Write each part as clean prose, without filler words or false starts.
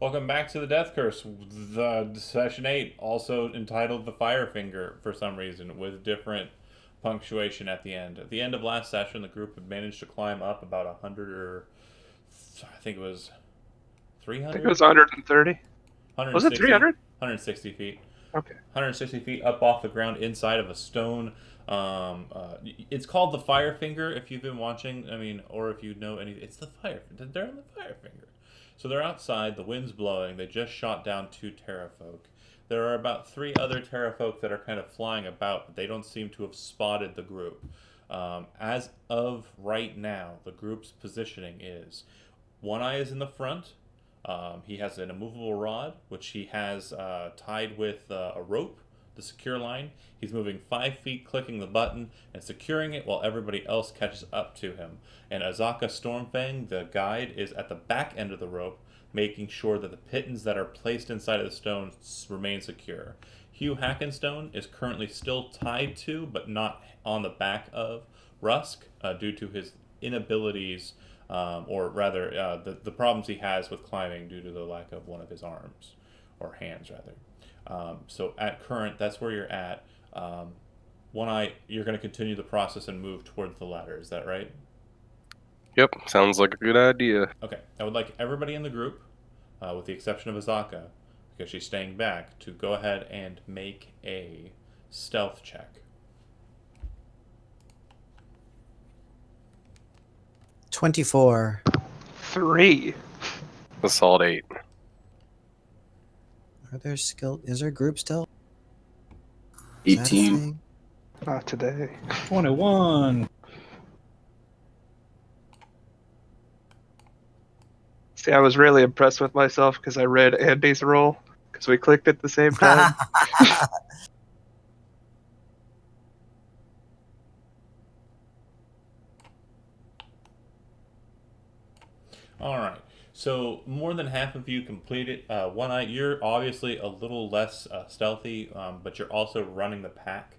Welcome back to the Death Curse, the session 8, also entitled the Firefinger for some reason, with different punctuation at the end. At the end of last session, the group had managed to climb up about 100 or I think it was I think it 300, was 130. Was it 160, 300? 160 feet. Okay. 160 feet up off the ground inside of a stone. It's called the Firefinger if you've been watching. I mean, or if you know any. It's the fire. They're on the Firefinger. So they're outside. The wind's blowing. They just shot down 2 Terrafolk. There are about 3 other Terrafolk that are kind of flying about, but they don't seem to have spotted the group. As of right now, the group's positioning is One Eye is in the front. He has an immovable rod, which he has tied with a rope, the secure line. He's moving 5 feet, clicking the button, and securing it while everybody else catches up to him. And Azaka Stormfang, the guide, is at the back end of the rope, making sure that the pittons that are placed inside of the stone remain secure. Hugh Hackenstone is currently still tied to, but not on the back of, Rusk due to his inabilities or rather the problems he has with climbing due to the lack of one of his arms or hands rather. So at current, that's where you're at. One Eye, you're going to continue the process and move towards the ladder. Is that right? Yep, sounds like a good idea. Okay. I would like everybody in the group, with the exception of Azaka, because she's staying back, to go ahead and make a stealth check. 24. 3. A solid 8. Are there skill? Is there group still? Is that a 18. thing? Not today. 21. See, I was really impressed with myself because I read Andy's roll because we clicked at the same time. All right. So more than half of you complete it. One Eye, you're obviously a little less stealthy, but you're also running the pack.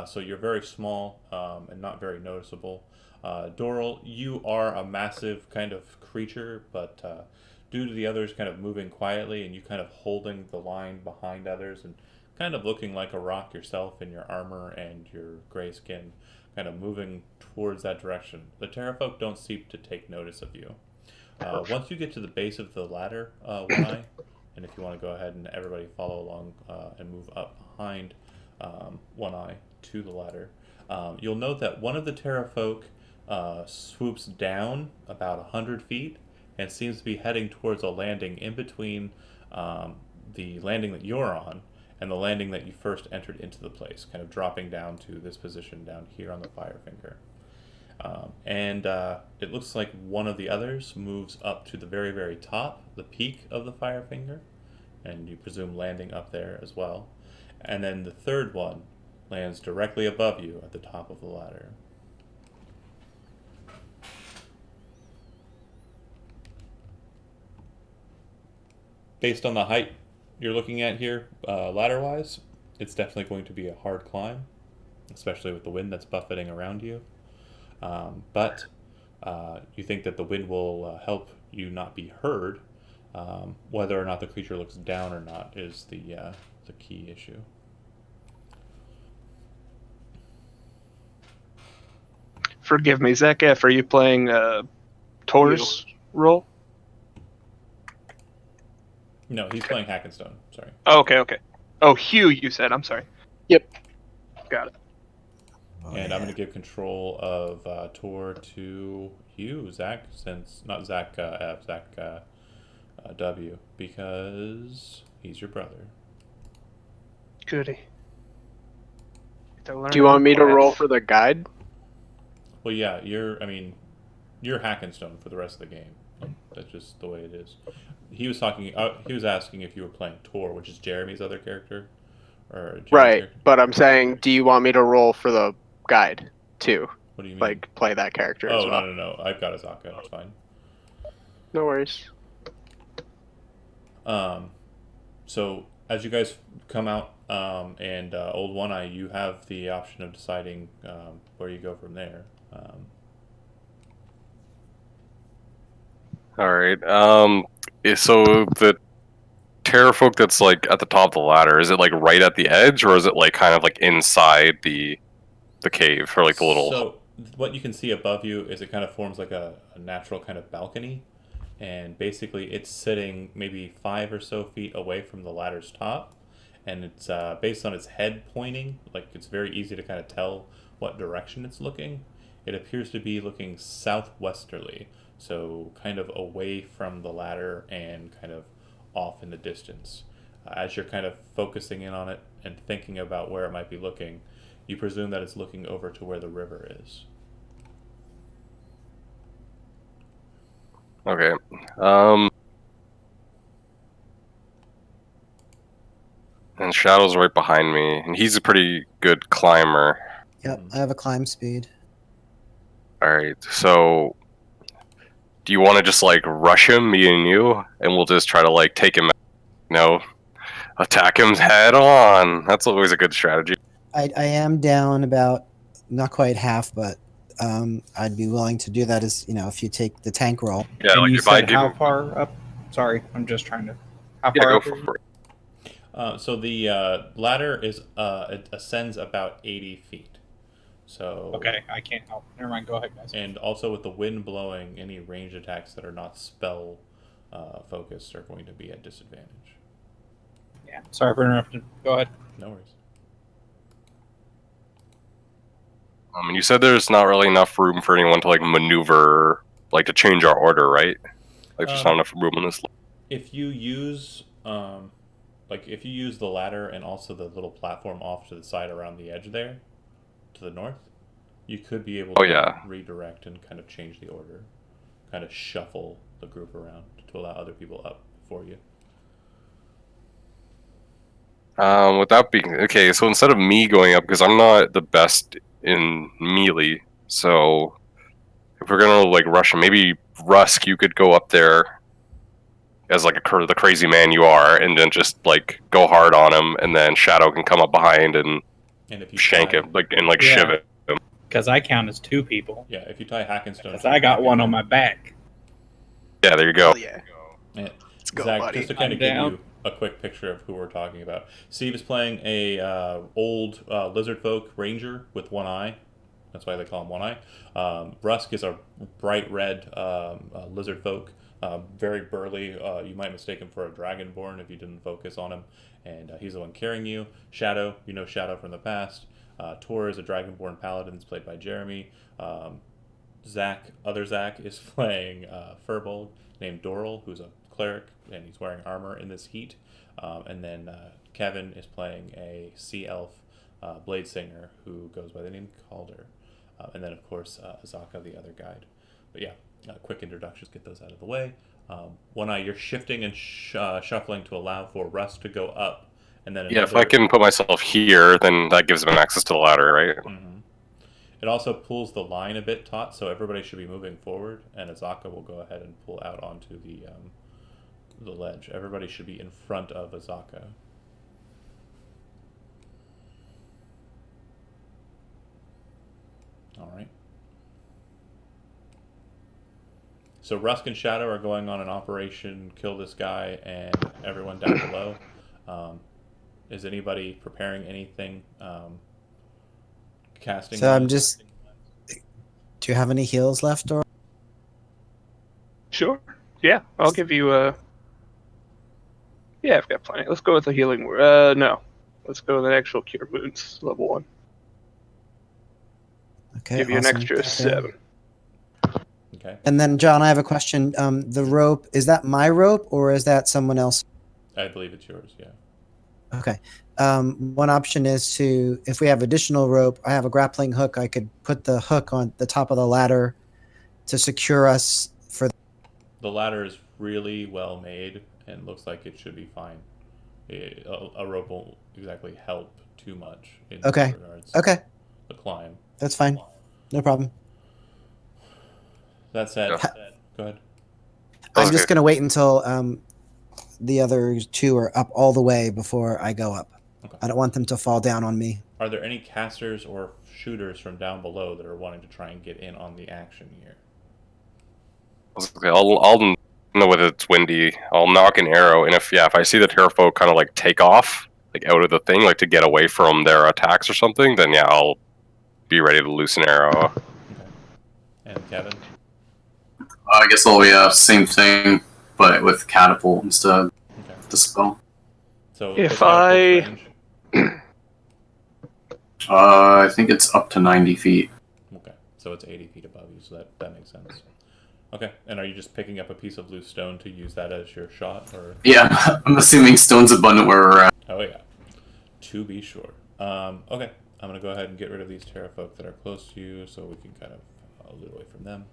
So you're very small and not very noticeable. Doral, you are a massive kind of creature, but due to the others kind of moving quietly and you kind of holding the line behind others and kind of looking like a rock yourself in your armor and your gray skin, kind of moving towards that direction, the Terrafolk don't seem to take notice of you. Once you get to the base of the ladder, One Eye, and if you want to go ahead and everybody follow along and move up behind One Eye to the ladder, you'll note that one of the Terrafolk swoops down about 100 feet and seems to be heading towards a landing in between the landing that you're on and the landing that you first entered into the place, kind of dropping down to this position down here on the Firefinger. And it looks like one of the others moves up to the very, very top, the peak of the Firefinger, and you presume landing up there as well. And then the third one lands directly above you at the top of the ladder. Based on the height you're looking at here, ladder-wise, it's definitely going to be a hard climb, especially with the wind that's buffeting around you. But you think that the wind will help you not be heard. Whether or not the creature looks down or not is the key issue. Forgive me, Zach F. Are you playing Tor's role? No, he's playing Hackenstone. Sorry. Oh, okay. Oh, Hugh, you said. I'm sorry. Yep. Got it. Oh, And yeah. I'm going to give control of Tor to you, Zach, since not Zach F, Zach W, because he's your brother. Goody. Do you want me to roll for the guide? Well, yeah, you're Hackenstone for the rest of the game. That's just the way it is. He was talking. He was asking if you were playing Tor, which is Jeremy's other character, or Jeremy's Right, character. but I'm saying, do you want me to roll for the guide too? What do you mean? Like, play that character as Oh, well? no. I've got Azaka. It's fine. No worries. So as you guys come out, and Old One Eye, you have the option of deciding where you go from there. All right. So terrafolk that's like at the top of the ladder, is it like right at the edge, or is it like kind of like inside the cave, or like the little? So what you can see above you is it kind of forms like a natural kind of balcony, and basically it's sitting maybe 5 or so feet away from the ladder's top, and it's based on its head pointing. Like it's very easy to kind of tell what direction it's looking. It appears to be looking southwesterly, so kind of away from the ladder and kind of off in the distance. As you're kind of focusing in on it and thinking about where it might be looking, you presume that it's looking over to where the river is. Okay. And Shadow's right behind me, and he's a pretty good climber. Yep, I have a climb speed. All right. So, do you want to just like rush him, me and you, and we'll just try to like take him, attack him head on? That's always a good strategy. I am down about not quite half, but I'd be willing to do that as if you take the tank roll. Yeah, And like you if I said give how him, far up? Sorry, I'm just trying to. How yeah, far go up? for it. So the ladder is it ascends about 80 feet. So Okay, I can't help. Never mind. Go ahead, guys. And also with the wind blowing, any range attacks that are not spell focused are going to be at disadvantage. Yeah. Sorry for interrupting. Go ahead. No worries. And you said there's not really enough room for anyone to like maneuver, like to change our order, right? Like there's not enough room on this. If you use if you use the ladder and also the little platform off to the side around the edge there, to the north, you could be able to redirect and kind of change the order, kind of shuffle the group around to allow other people up before you. Without being okay, so instead of me going up, because I'm not the best in melee, so if we're gonna like rush him, maybe Rusk, you could go up there as like the crazy man you are, and then just like go hard on him, and then Shadow can come up behind and if you shank him, shiv him. Because I count as 2 people. Yeah, if you tie Hackenstone. Because I got one on my back. Yeah, there you go. Hell yeah. Let's go, Zach, buddy. just to kind of I'm give down. you a quick picture of who we're talking about. Steve is playing a old lizard folk ranger with one eye. That's why they call him One Eye. Rusk is a bright red lizard folk, very burly. You might mistake him for a dragonborn if you didn't focus on him. And he's the one carrying you. Shadow, you know Shadow from the past. Tor is a dragonborn paladin. It's played by Jeremy. Other Zach is playing Furbolg named Doral, who's a cleric, and he's wearing armor in this heat. And then Kevin is playing a sea elf blade singer who goes by the name Calder. And then, of course, Azaka, the other guide. But yeah, quick introductions, get those out of the way. One Eye, you're shifting and shuffling to allow for Russ to go up. And then Yeah, if I can put myself here, then that gives him access to the ladder, right? Mm-hmm. It also pulls the line a bit taut, so everybody should be moving forward, and Azaka will go ahead and pull out onto the ledge. Everybody should be in front of Azaka. All right. So Rusk and Shadow are going on an operation, kill this guy, and everyone down below. Is anybody preparing anything? Casting. So I'm just. Do you have any heals left, or? Sure. Yeah, I'll give you a. Yeah, I've got plenty. Let's go with the healing. No. Let's go with an actual cure wounds, level 1. Okay. Give you an awesome. extra Okay. 7. Okay. And then, John, I have a question. The rope, is that my rope or is that someone else? I believe it's yours, yeah. Okay. One option is if we have additional rope, I have a grappling hook. I could put the hook on the top of the ladder to secure us for. The ladder is really well made and looks like it should be fine. A rope won't exactly help too much in Okay. regards Okay. the climb. That's fine. No problem. That said, Yeah. go ahead. I'm just going to wait until the other 2 are up all the way before I go up. Okay. I don't want them to fall down on me. Are there any casters or shooters from down below that are wanting to try and get in on the action here? Okay, I'll No, whether it's windy, I'll knock an arrow, and if I see the Terrafolk kind of like take off, like out of the thing, like to get away from their attacks or something, then yeah, I'll be ready to loose an arrow. Okay. And Kevin? I guess same thing, but with catapult instead of Okay. the spell. So If what's catapult's range? I think it's up to 90 feet. Okay, so it's 80 feet above you, so that makes sense. Okay, and are you just picking up a piece of loose stone to use that as your shot, or? Yeah, I'm assuming stone's abundant where we're at. Oh yeah, to be sure. Okay, I'm gonna go ahead and get rid of these Terrafolk that are close to you, so we can kind of get away from them.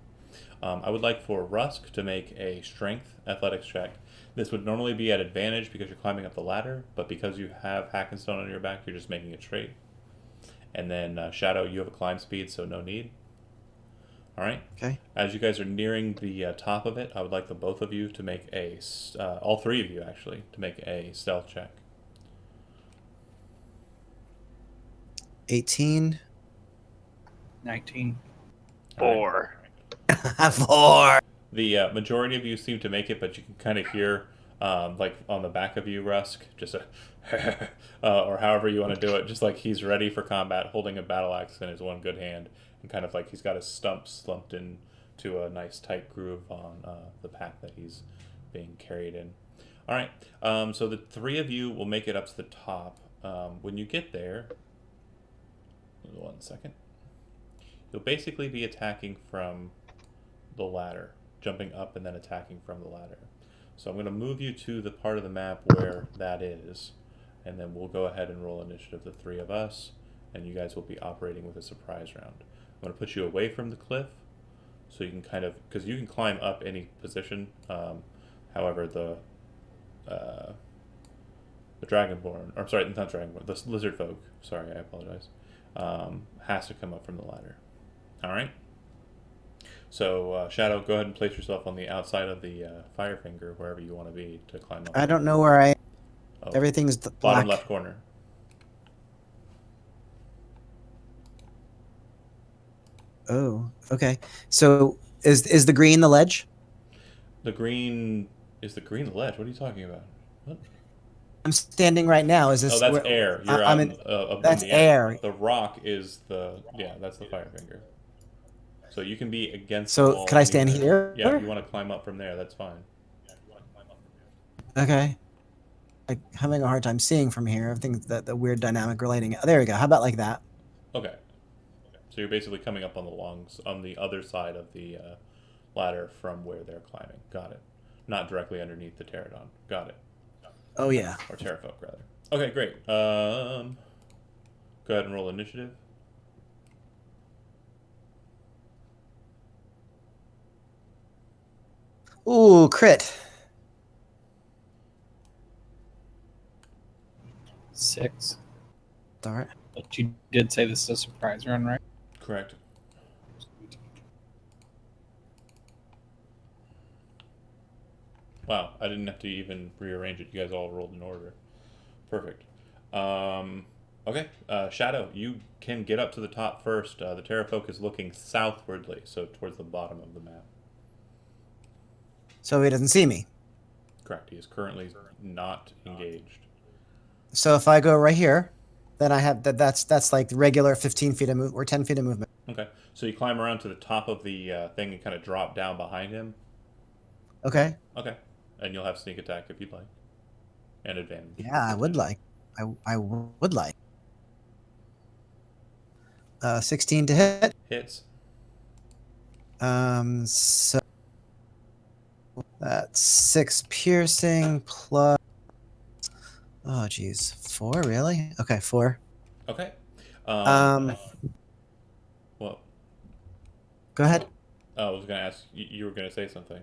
I would like for Rusk to make a strength athletics check. This would normally be at advantage because you're climbing up the ladder, but because you have Hack and Stone on your back, you're just making it straight. And then Shadow, you have a climb speed, so no need. All right. Okay. As you guys are nearing the top of it, I would like the both of you to make all three of you actually, to make a stealth check. 18. 19. 4. 4. The majority of you seem to make it, but you can kind of hear, like on the back of you, Rusk, just a, or however you want to do it, just like he's ready for combat, holding a battle axe in his one good hand, and kind of like he's got his stump slumped into a nice tight groove on the pack that he's being carried in. All right, so the three of you will make it up to the top. When you get there, 1 second, you'll basically be attacking from the ladder, jumping up and then attacking from the ladder. So I'm going to move you to the part of the map where that is, and then we'll go ahead and roll initiative, the three of us, and you guys will be operating with a surprise round. I'm going to put you away from the cliff, so you can kind of, because you can climb up any position. However, the Dragonborn, or sorry, not Dragonborn, the Lizard Folk, sorry, I apologize, has to come up from the ladder. All right. So, Shadow, go ahead and place yourself on the outside of the Firefinger, wherever you want to be to climb up. I don't know where I am. Oh, Everything's black. bottom left corner. Oh, okay. So is the green the ledge? The green the ledge. What are you talking about? What? I'm standing right now. Is this? Oh, that's where, air. You're I'm out in. up That's in the air. air. The rock is that's the Firefinger. So you can be against the So wall. can I stand anywhere. here? Yeah, if you want to climb up from there, that's fine. Okay. I'm having a hard time seeing from here. I think that the weird dynamic relating. There we go. How about like that? Okay. So you're basically coming up on the other side of the ladder from where they're climbing. Got it. Not directly underneath the pterodon. Got it. Oh yeah. Or Terrafolk, rather. Okay, great. Go ahead and roll initiative. Ooh, crit. 6. All right. But you did say this is a surprise run, right? Correct. Wow, I didn't have to even rearrange it. You guys all rolled in order. Perfect. Okay, Shadow, you can get up to the top first. The Terrafolk is looking southwardly, so towards the bottom of the map. So he doesn't see me. Correct. He is currently not engaged. So if I go right here, then I have that's like regular 15 feet of move or 10 feet of movement. Okay, so you climb around to the top of the thing and kind of drop down behind him. Okay. Okay, and you'll have sneak attack if you'd like, and advantage. Yeah, I would like. I would like. 16 to hit. Hits. So that's 6 piercing plus. Oh, geez, 4 really? Okay, 4. Okay. Well, Go ahead. I was gonna ask. You were gonna say something.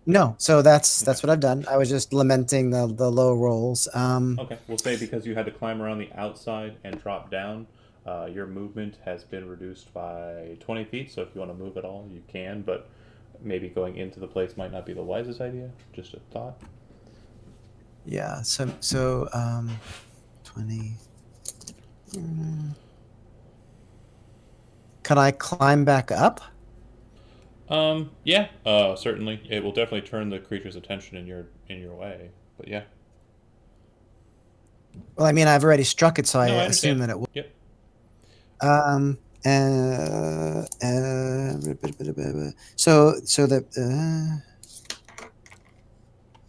No, so that's what I've done. I was just lamenting the low rolls. Okay, we'll say because you had to climb around the outside and drop down, your movement has been reduced by 20 feet. So if you want to move at all, you can, but maybe going into the place might not be the wisest idea. Just a thought. Yeah. So 20. Can I climb back up? Yeah. Certainly, it will definitely turn the creature's attention in your way. But yeah. Well, I mean, I've already struck it, so I No, I assume understand. that it will. Yep. So the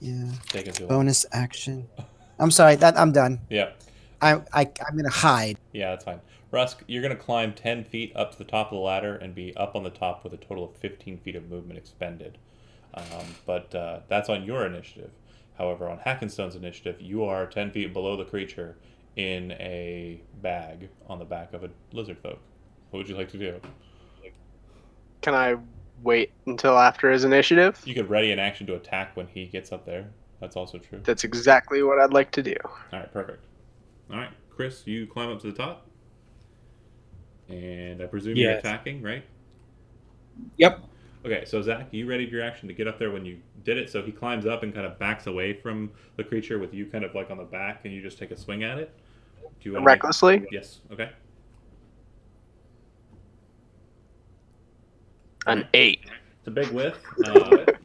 yeah, Taking too long. bonus action. I'm sorry, that I'm done. Yeah. I'm gonna hide. Yeah, that's fine. Rusk, you're going to climb 10 feet up to the top of the ladder and be up on the top with a total of 15 feet of movement expended. But that's on your initiative. However, on Hackenstone's initiative, you are 10 feet below the creature in a bag on the back of a lizard folk. What would you like to do? Can I wait until after his initiative? You could ready an action to attack when he gets up there. That's also true. That's exactly what I'd like to do. All right, perfect. All right, Chris, you climb up to the top. And I presume you're Yes. attacking, right? Yep. Okay, so Zach, you readied your action to get up there when you did it. So he climbs up and kind of backs away from the creature with you kind of like on the back, and you just take a swing at it. Do you want Recklessly? Yes. Okay. An 8. It's a big whiff.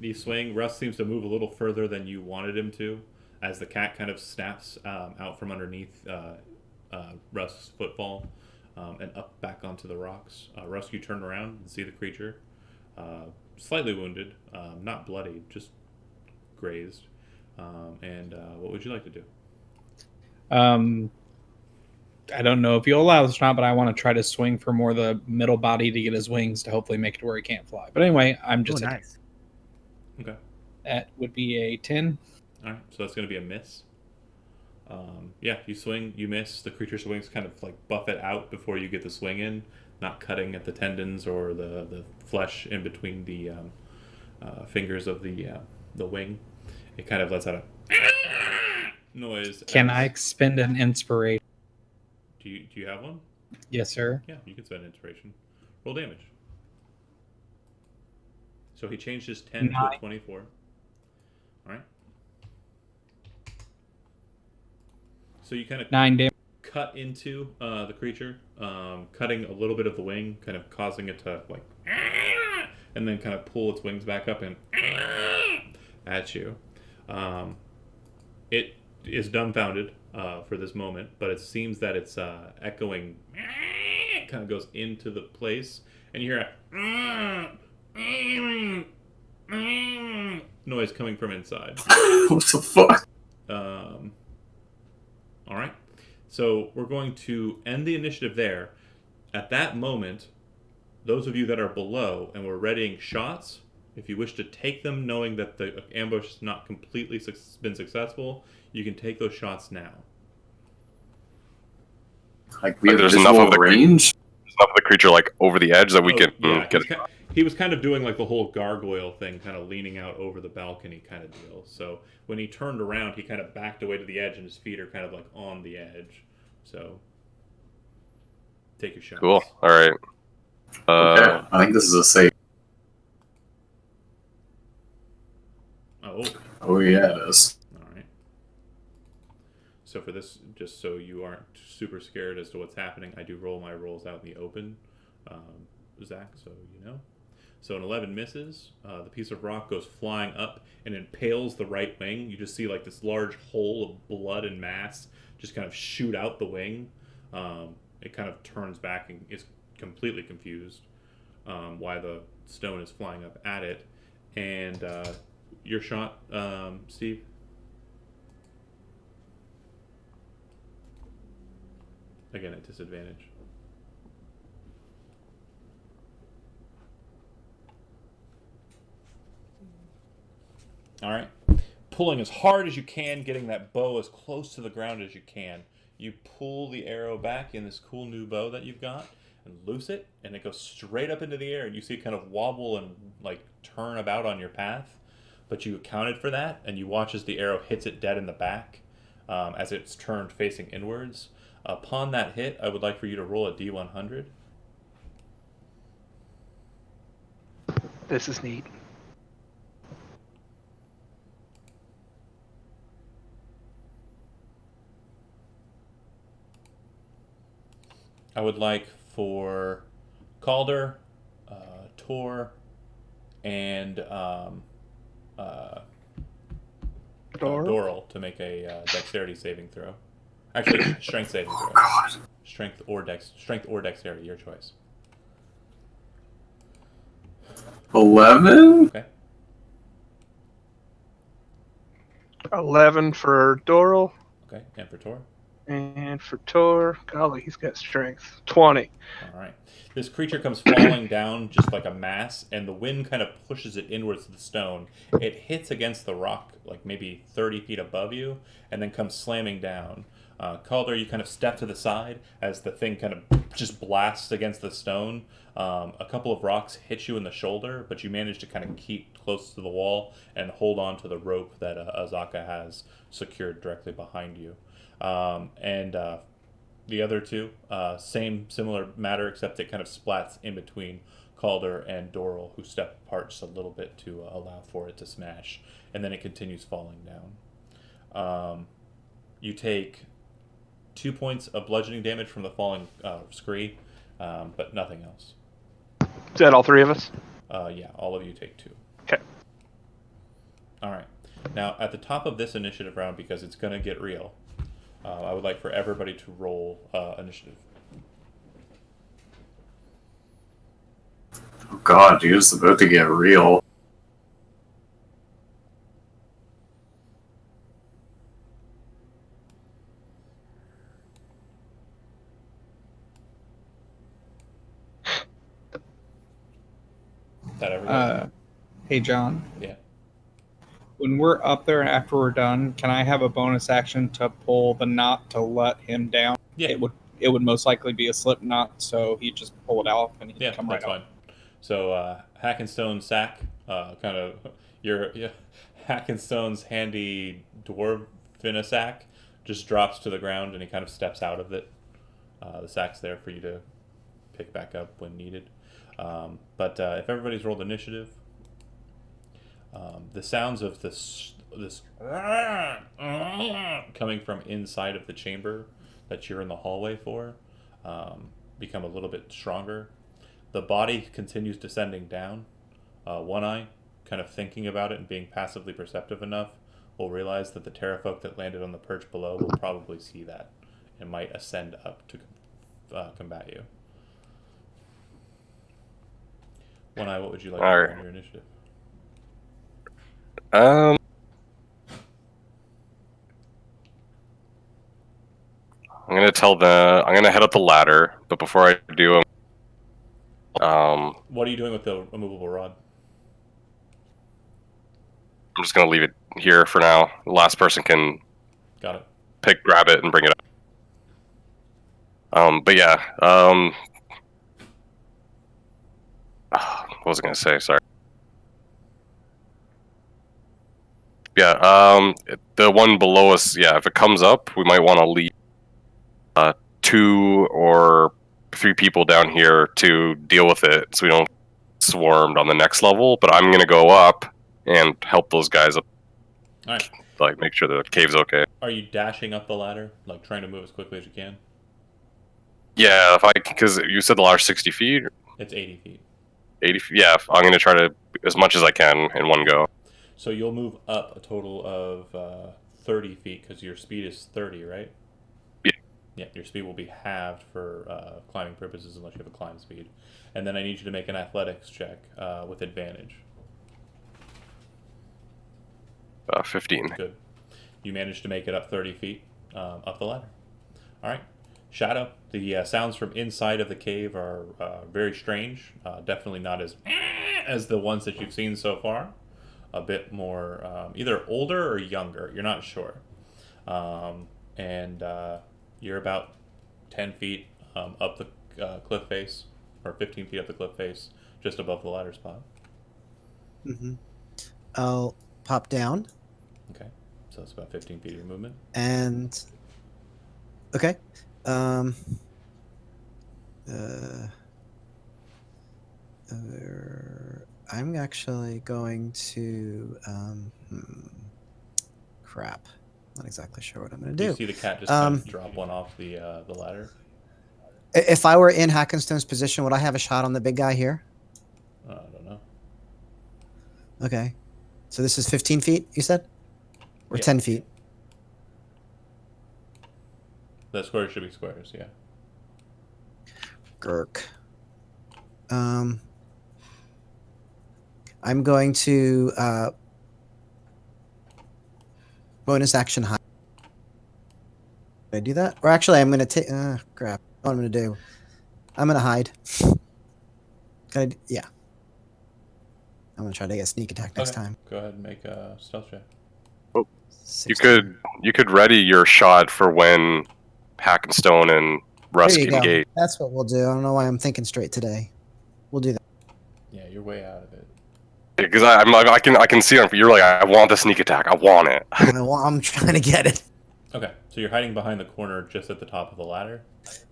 You swing. Russ seems to move a little further than you wanted him to, as the cat kind of snaps out from underneath Russ's footfall and up back onto the rocks. Russ, you turn around and see the creature, slightly wounded, not bloody, just grazed. And what would you like to do? I don't know if you'll allow this or not, but I want to try to swing for more of the middle body to get his wings to hopefully make it to where he can't fly. But anyway, I'm just nice. Okay. That would be a 10. All right. So that's going to be a miss. Yeah, you swing, you miss. The creature's wings kind of like buff it out before you get the swing in, not cutting at the tendons or the flesh in between the fingers of the wing. It kind of lets out a noise. Can as- I expend an inspiration? Do you have one? Yes, sir. Yeah, you can spend inspiration. Roll damage. So he changed his 10 to a 9. 24. All right. So you kind of 9 damage. cut into the creature, cutting a little bit of the wing, kind of causing it to like, and then kind of pull its wings back up and at you. It is dumbfounded for this moment, but it seems that it's echoing, kind of goes into the place, and you hear a noise coming from inside. What the fuck? All right. So we're going to end the initiative there. At that moment, those of you that are below and were readying shots, if you wish to take them knowing that the ambush has not completely been successful, you can take those shots now. Like we have There's visual enough of the range. There's enough of the creature like over the edge that we can Yeah, get. he was kind of doing like the whole gargoyle thing, kind of leaning out over the balcony kind of deal. So when he turned around, he kind of backed away to the edge, and his feet are kind of like on the edge. So take your shots. Cool. All right. Okay, I think this is a safe. Oh, Oh yeah, it is. all right. So for this, just so you aren't super scared as to what's happening, I do roll my rolls out in the open, Zach, so you know. So an 11 misses. The piece of rock goes flying up and impales the right wing. You just see like this large hole of blood and mass just kind of shoot out the wing. It kind of turns back and is completely confused why the stone is flying up at it. And your shot, Steve? Again, at disadvantage. All right. Pulling as hard as you can, getting that bow as close to the ground as you can. You pull the arrow back in this cool new bow that you've got and loose it, and it goes straight up into the air, and you see it kind of wobble and like turn about on your path. But you accounted for that, and you watch as the arrow hits it dead in the back as it's turned facing inwards. Upon that hit, I would like for you to roll a D100. This is neat. I would like for Calder, Tor, and Doral. Doral to make a dexterity saving throw. Actually, strength saving throw. God. Strength or dexterity, your choice. 11? Okay. 11 for Doral. Okay. And for Tor. And for Tor, golly, he's got strength. 20. All right. This creature comes falling down just like a mass, and the wind kind of pushes it inwards to the stone. It hits against the rock, like maybe 30 feet above you, and then comes slamming down. Calder, you kind of step to the side as the thing kind of just blasts against the stone. A couple of rocks hit you in the shoulder, but you manage to kind of keep close to the wall and hold on to the rope that Azaka has secured directly behind you. The other two, similar matter, except it kind of splats in between Calder and Doral, who step apart just a little bit to allow for it to smash, and then it continues falling down. You take 2 points of bludgeoning damage from the falling scree, but nothing else. Is that all three of us? Yeah, all of you take 2. Okay. All right. Now, at the top of this initiative round, because it's going to get real, I would like for everybody to roll initiative. Oh god, dude, it's about to get real. Is that everybody? Hey, John. Yeah. When we're up there after we're done, can I have a bonus action to pull the knot to let him down? Yeah. It would most likely be a slip knot, so he'd just pull it out and he'd Yeah, come that's right fine. out. So Hackenstone sack, kind of your Hackenstone's handy dwarven sack just drops to the ground, and he kind of steps out of it. The sack's there for you to pick back up when needed. But if everybody's rolled initiative, the sounds of this coming from inside of the chamber that you're in the hallway for become a little bit stronger. The body continues descending down. One Eye, kind of thinking about it and being passively perceptive enough, will realize that the terrafolk that landed on the perch below will probably see that and might ascend up to combat you. One Eye, what would you like to do on your initiative? I'm gonna head up the ladder, but before I do, What are you doing with the immovable rod? I'm just gonna leave it here for now. The last person can Got it. grab it and bring it up. But yeah, what was I gonna say? Sorry. Yeah, the one below us. Yeah, if it comes up, we might want to leave 2 or 3 people down here to deal with it, so we don't swarmed on the next level. But I'm gonna go up and help those guys up. All right. Like, make sure the cave's okay. Are you dashing up the ladder, like trying to move as quickly as you can? Yeah, because you said the ladder's 60 feet, It's 80 feet. 80 feet. Yeah, I'm gonna try to as much as I can in one go. So you'll move up a total of 30 feet because your speed is 30, right? Yeah. Yeah, your speed will be halved for climbing purposes unless you have a climb speed. And then I need you to make an athletics check with advantage. 15. Good. You managed to make it up 30 feet up the ladder. All right. Shadow, the sounds from inside of the cave are very strange. Definitely not as the ones that you've seen so far. A bit more either older or younger. You're not sure. And you're about 10 feet up the cliff face, or 15 feet up the cliff face, just above the ladder spot. Mm-hmm. I'll pop down. Okay. So it's about 15 feet of your movement. And okay. I'm actually going to crap. Not exactly sure what I'm going to do. You see the cat just kind of drop one off the ladder? If I were in Hackenstone's position, would I have a shot on the big guy here? I don't know. Okay. So this is 15 feet, you said? Or Yeah. 10 feet? The squares should be squares, yeah. Gurk. I'm going to bonus action hide. Did I do that? Or actually, I'm going to take. Crap. What I'm going to do? I'm going to hide. Yeah. I'm going to try to get sneak attack next Okay. time. Go ahead and make a stealth check. You 16. could ready your shot for when Hackenstone and There Rusk you go. engage. That's what we'll do. I don't know why I'm thinking straight today. We'll do that. Yeah, you're way out of it. Because I'm like I can see it. You're like I want the sneak attack. I want it. I'm trying to get it. Okay, so you're hiding behind the corner just at the top of the ladder.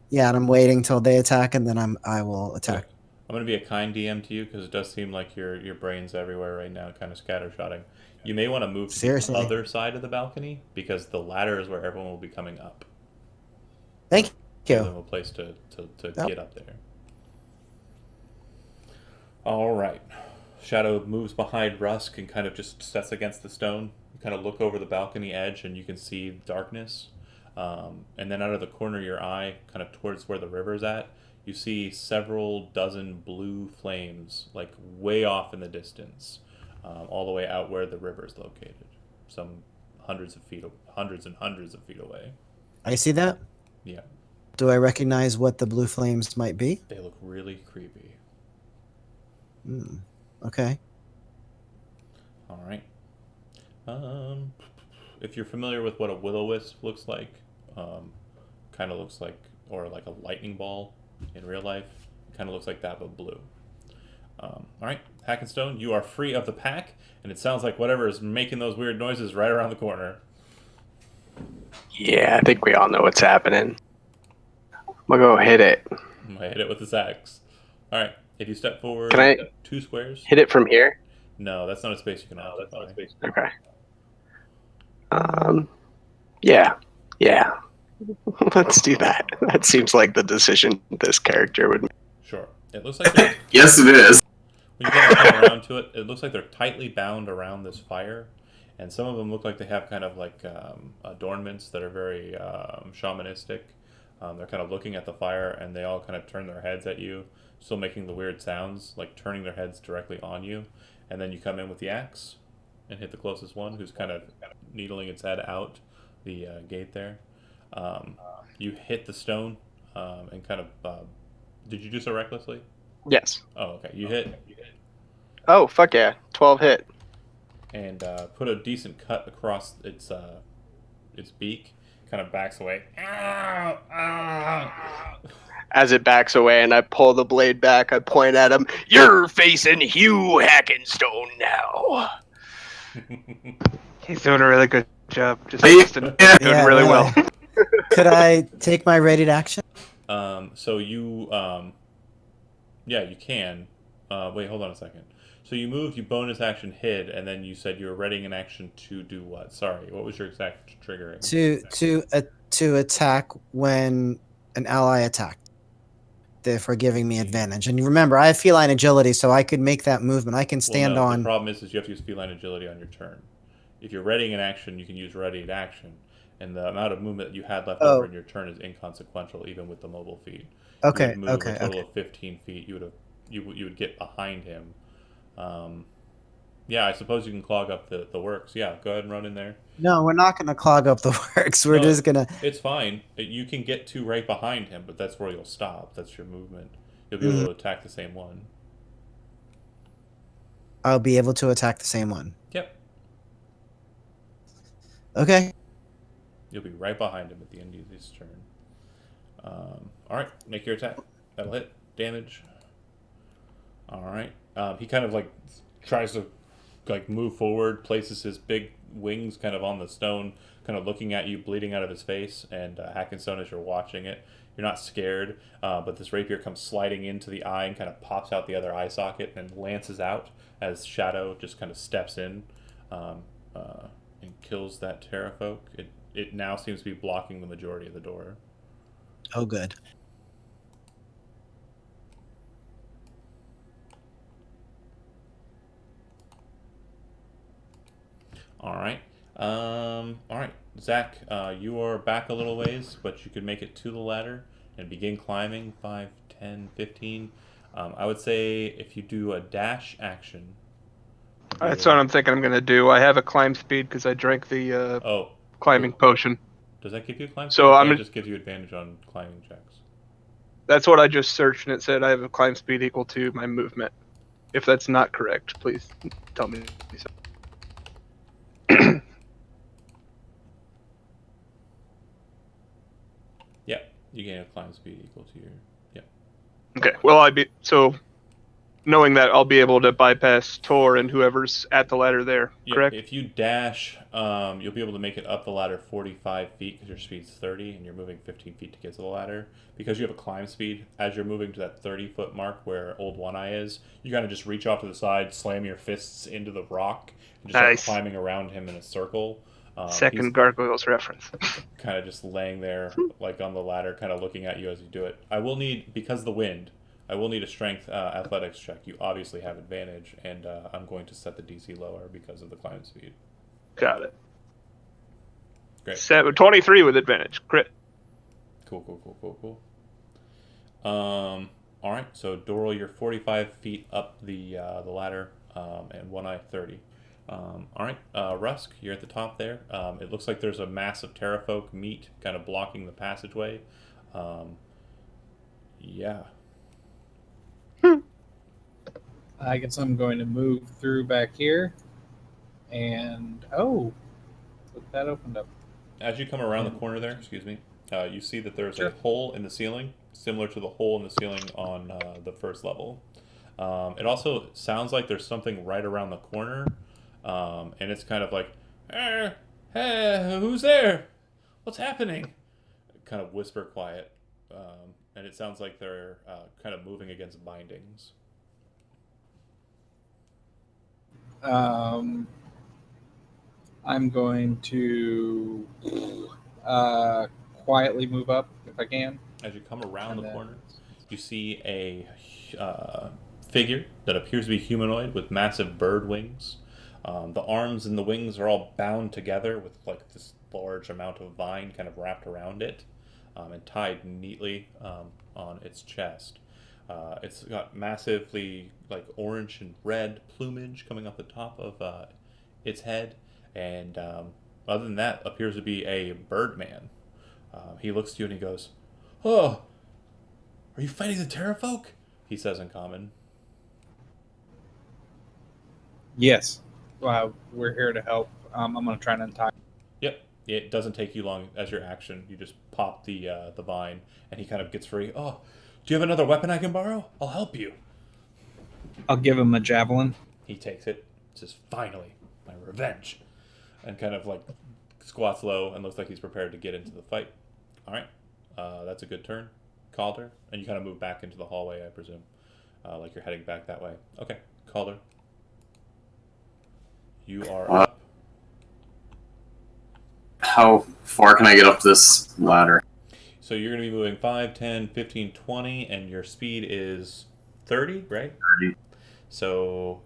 Yeah, and I'm waiting till they attack, and then I will attack. Okay. I'm gonna be a kind DM to you because it does seem like your brain's everywhere right now, kind of scattershotting. You may want to move to Seriously. the other side of the balcony because the ladder is where everyone will be coming up. Thank Give you. them a place to Yep. get up there. All right. Shadow moves behind Rusk and kind of just sets against the stone. You kind of look over the balcony edge and you can see darkness. And then out of the corner of your eye, kind of towards where the river's at, you see several dozen blue flames, like way off in the distance, all the way out where the river's located. Some hundreds and hundreds of feet away. I see that. Yeah, Do I recognize what the blue flames might be? they look really creepy. Hmm. Okay. All right. If you're familiar with what a will-o-wisp looks like, kind of looks like, or like a lightning ball in real life, kind of looks like that, but blue. All right, Hackenstone, you are free of the pack, and it sounds like whatever is making those weird noises right around the corner. Yeah, I think we all know what's happening. I'm gonna go hit it. I'm gonna hit it with this axe. All right, if you step forward Can I 2 squares. hit it from here? No, that's not a space you can occupy. Okay. Yeah. Yeah. Let's do that. That seems like the decision this character would make. Sure. It looks like they're, Yes, it is. when you kind of come around to it, it looks like they're tightly bound around this fire, and some of them look like they have kind of like adornments that are very shamanistic. They're kind of looking at the fire, and they all kind of turn their heads at you, still making the weird sounds, like turning their heads directly on you. And then you come in with the axe and hit the closest one, who's kind of needling its head out the gate there. You hit the stone and kind of. Did you do so recklessly? Yes. Oh, okay. You hit Oh, fuck yeah. 12 hit. and put a decent cut across its beak. Kind of backs away. Ow! Ow! As it backs away and I pull the blade back, I point at him. You're facing Hugh Hackenstone now. He's doing a really good job. Just Yeah. doing Yeah, really really. well. Could I take my ready to action? So you, yeah, you can. Wait, hold on a second. So you moved, you bonus action hid, and then you said you were readying an action to do what? Sorry, what was your exact triggering? To attack when an ally attacked. Therefore, giving me advantage. And remember, I have feline agility, so I could make that movement. I can stand well, no, on. The problem is you have to use feline agility on your turn. If you're readying an action, you can use ready to action, and the amount of movement that you had left over in your turn is inconsequential, even with the mobile feat. Okay. You would move Okay. a total Okay. of 15 feet. You would get behind him. Yeah, I suppose you can clog up the works. Yeah, go ahead and run in there. No, we're not going to clog up the works. We're No, just going to. It's fine. You can get to right behind him, but that's where you'll stop. That's your movement. You'll be able to attack the same one. I'll be able to attack the same one. Yep. Okay. You'll be right behind him at the end of his turn. All right, make your attack. That'll hit. Damage. All right. He kind of like tries to like move forward, places his big wings kind of on the stone, kind of looking at you, bleeding out of his face. And Hackenstone, as you're watching it, you're not scared, but this rapier comes sliding into the eye and kind of pops out the other eye socket and lances out as Shadow just kind of steps in and kills that terrafolk. It now seems to be blocking the majority of the door. Oh, good. All right. All right. Zach, you are back a little ways, but you could make it to the ladder and begin climbing 5, 10, 15. I would say if you do a dash action. That's you'll- what I'm thinking I'm going to do. I have a climb speed because I drank the Oh, climbing potion. does that give you climb So speed? I'm That just gives you advantage on climbing checks. That's what I just searched, and it said I have a climb speed equal to my movement. If that's not correct, please tell me. Yeah, you gain a climb speed equal to your. Yeah. Okay. Well, knowing that I'll be able to bypass Tor and whoever's at the ladder there. Yeah, Correct. if you dash, you'll be able to make it up the ladder 45 feet because your speed's 30 and you're moving 15 feet to get to the ladder. Because you have a climb speed, as you're moving to that 30-foot mark where Old One Eye is, you kind of just reach off to the side, slam your fists into the rock, and just Nice. start climbing around him in a circle. Second Gargoyles reference. Kind of just laying there, like on the ladder, kind of looking at you as you do it. I will need, because of the wind, I will need a strength athletics check. You obviously have advantage, and I'm going to set the DC lower because of the climb speed. Got it. Great. 23 with advantage. Crit. Cool. All right, so Doral, you're 45 feet up the ladder, and One Eye 30. All right, Rusk, you're at the top there. It looks like there's a mass of Terrafolk meat kind of blocking the passageway. Yeah. I guess I'm going to move through back here. And, look, that opened up. As you come around the corner there, you see that there's Sure. a hole in the ceiling, similar to the hole in the ceiling on the first level. It also sounds like there's something right around the corner, and it's kind of like, hey, who's there? What's happening? Kind of whisper quiet, and it sounds like they're kind of moving against bindings. I'm going to quietly move up if I can. As you come around And the then- corner, you see a figure that appears to be humanoid with massive bird wings. The arms and the wings are all bound together with like this large amount of vine kind of wrapped around it, and tied neatly on its chest. It's got massively like orange and red plumage coming off the top of its head, and other than that, appears to be a birdman. He looks to you and he goes, "Oh, are you fighting the Terrafolk?" He says in common. Yes. We're here to help. I'm going to try and untie. Yep. It doesn't take you long as your action. You just pop the vine, and he kind of gets free. "Oh, do you have another weapon I can borrow? I'll help you." I'll give him a javelin. He takes it, says, "Finally, my revenge," and kind of like squats low and looks like he's prepared to get into the fight. All right, that's a good turn, Calder, and you kind of move back into the hallway, I presume, like you're heading back that way. Okay, Calder, you are up. How far can I get up this ladder? So you're going to be moving 5, 10, 15, 20, and your speed is 30, right? 30. So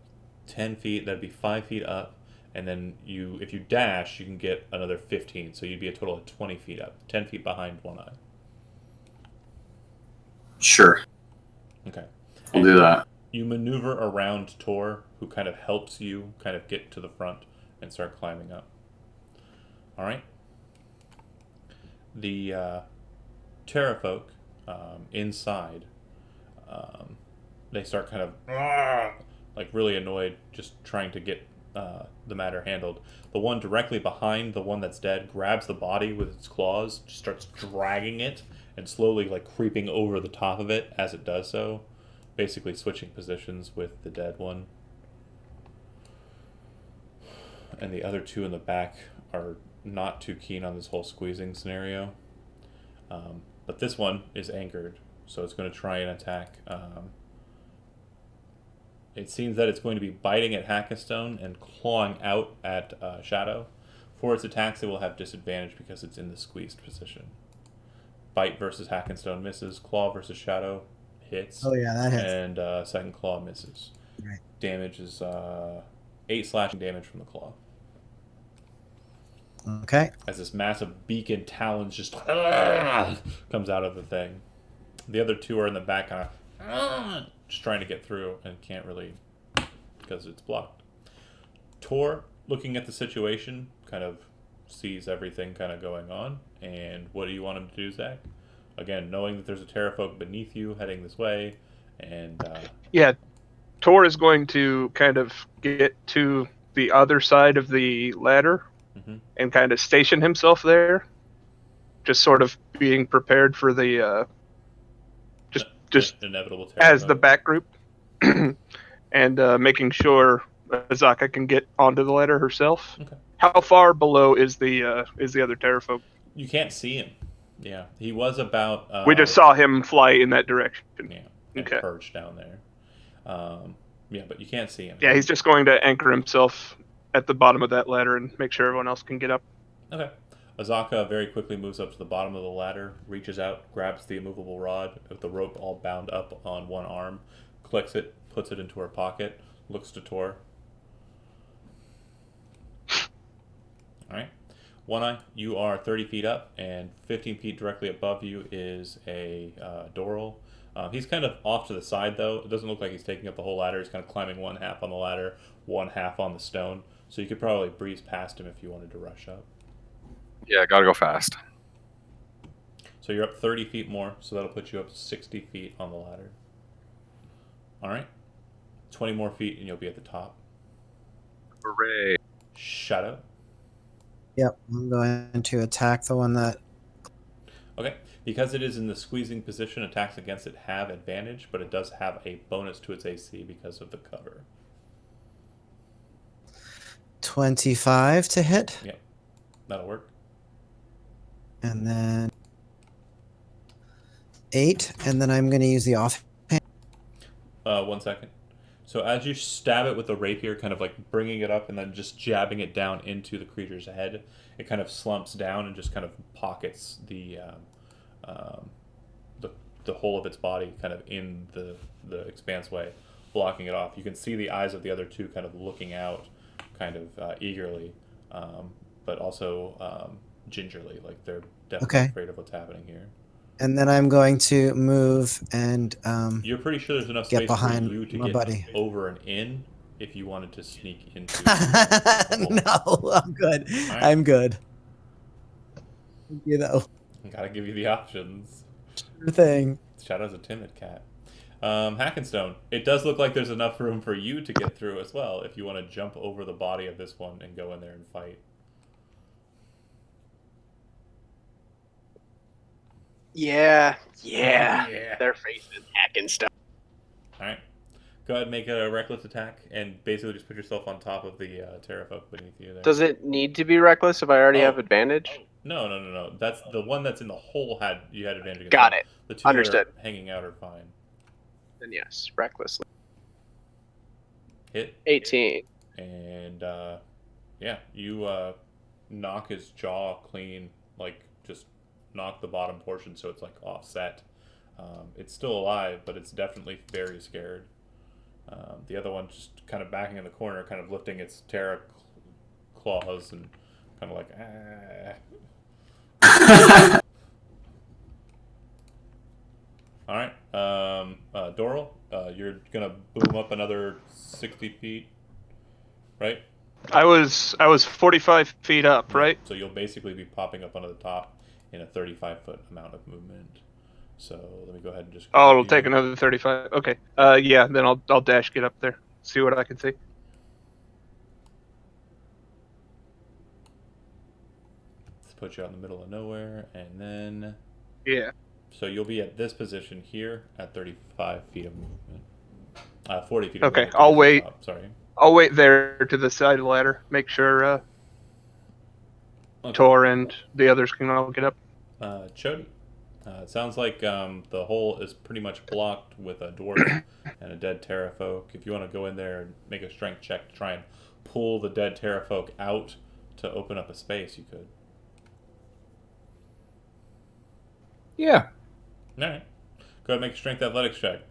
10 feet, that'd be 5 feet up. And then if you dash, you can get another 15. So you'd be a total of 20 feet up, 10 feet behind One Eye. Sure, Okay. I'll do that. You maneuver around Tor, who kind of helps you kind of get to the front and start climbing up. All right. The Terrafolk inside, they start kind of like really annoyed, just trying to get the matter handled. The one directly behind the one that's dead grabs the body with its claws, just starts dragging it, and slowly like creeping over the top of it as it does so, basically switching positions with the dead one. And the other two in the back are not too keen on this whole squeezing scenario. But this one is anchored, so it's going to try and attack. It seems that it's going to be biting at Hackastone and clawing out at Shadow. For its attacks, it will have disadvantage because it's in the squeezed position. Bite versus Hackastone misses. Claw versus Shadow hits. Oh yeah, that hits. And second claw misses. Right. Damage is 8 slashing damage from the claw. Okay. as this massive beak and talons just comes out of the thing. The other two are in the back, kind of just trying to get through and can't really because it's blocked. Tor, looking at the situation, kind of sees everything kind of going on. And what do you want him to do, Zach? Again, knowing that there's a Terrafolk beneath you heading this way, and Yeah, Tor is going to kind of get to the other side of the ladder Mhm. and kind of station himself there, just sort of being prepared for the just inevitable as the Terrafolk. back group, and making sure Azaka can get onto the ladder herself. Okay. How far below is the other Terrafolk? You can't see him. Yeah, he was about. We just saw him fly in that direction. Yeah, and Okay. perch down there. Yeah, but you can't see him. Yeah, he's just going to anchor himself at the bottom of that ladder and make sure everyone else can get up. Okay. Azaka very quickly moves up to the bottom of the ladder, reaches out, grabs the immovable rod with the rope all bound up on one arm, clicks it, puts it into her pocket, looks to Tor. Alright. One Eye, you are 30 feet up, and 15 feet directly above you is a Doral. He's kind of off to the side, though. It doesn't look like he's taking up the whole ladder. He's kind of climbing one half on the ladder, one half on the stone. So you could probably breeze past him if you wanted to rush up. Yeah, gotta go fast. So you're up 30 feet more, so that'll put you up 60 feet on the ladder. Alright. 20 more feet and you'll be at the top. Hooray. Shadow. Yep. I'm going to attack the one that. Okay. Because it is in the squeezing position, attacks against it have advantage, but it does have a bonus to its AC because of the cover. 25 to hit. Yep. That'll work. And then 8. And then I'm going to use the off. 1 second. So as you stab it with the rapier, kind of like bringing it up and then just jabbing it down into the creature's head, it kind of slumps down and just kind of pockets the whole of its body kind of in the expanse way, blocking it off. You can see the eyes of the other two kind of looking out kind of eagerly, but also gingerly, like they're definitely Okay. afraid of what's happening here. And then I'm going to move and You're pretty sure there's enough get space for behind you to my get buddy. over and in if you wanted to sneak into. No, I'm good. Alright. I'm good. You know, Gotta give you the options. sure thing. Shadow's a timid cat. Hackenstone. It does look like there's enough room for you to get through as well if you want to jump over the body of this one and go in there and fight. Yeah. Yeah. Their faces hacking stuff. Alright. Go ahead and make a reckless attack and basically just put yourself on top of the Terrafolk beneath you there. Does it need to be reckless if I already Oh. have advantage? No. That's the one that's in the hole you had advantage against. Got it. The two Understood. that are hanging out are fine. Then yes, recklessly. Hit. 18. And yeah, you knock his jaw clean, like just knock the bottom portion so it's like offset. It's still alive, but it's definitely very scared. The other one just kind of backing in the corner, kind of lifting its terra claws and kind of like All right, Doral, you're gonna boom up another 60 feet, right? I was 45 feet up, right? So you'll basically be popping up onto the top in a 35-foot amount of movement. So let me go ahead and just. Oh, it'll take another 35. Okay. Yeah. Then I'll dash get up there, see what I can see. Let's put you out in the middle of nowhere, and then. Yeah. So you'll be at this position here at 35 feet of movement. 40 feet. Okay, Of movement I'll wait. Top. Sorry. I'll wait there to the side of the ladder. Make sure Okay. Tor and the others can all get up. Chody. It sounds like the hole is pretty much blocked with a dwarf and a dead Terrafolk. If you want to go in there and make a strength check to try and pull the dead Terrafolk out to open up a space, you could. Yeah. All right. Go ahead and make a strength athletics check.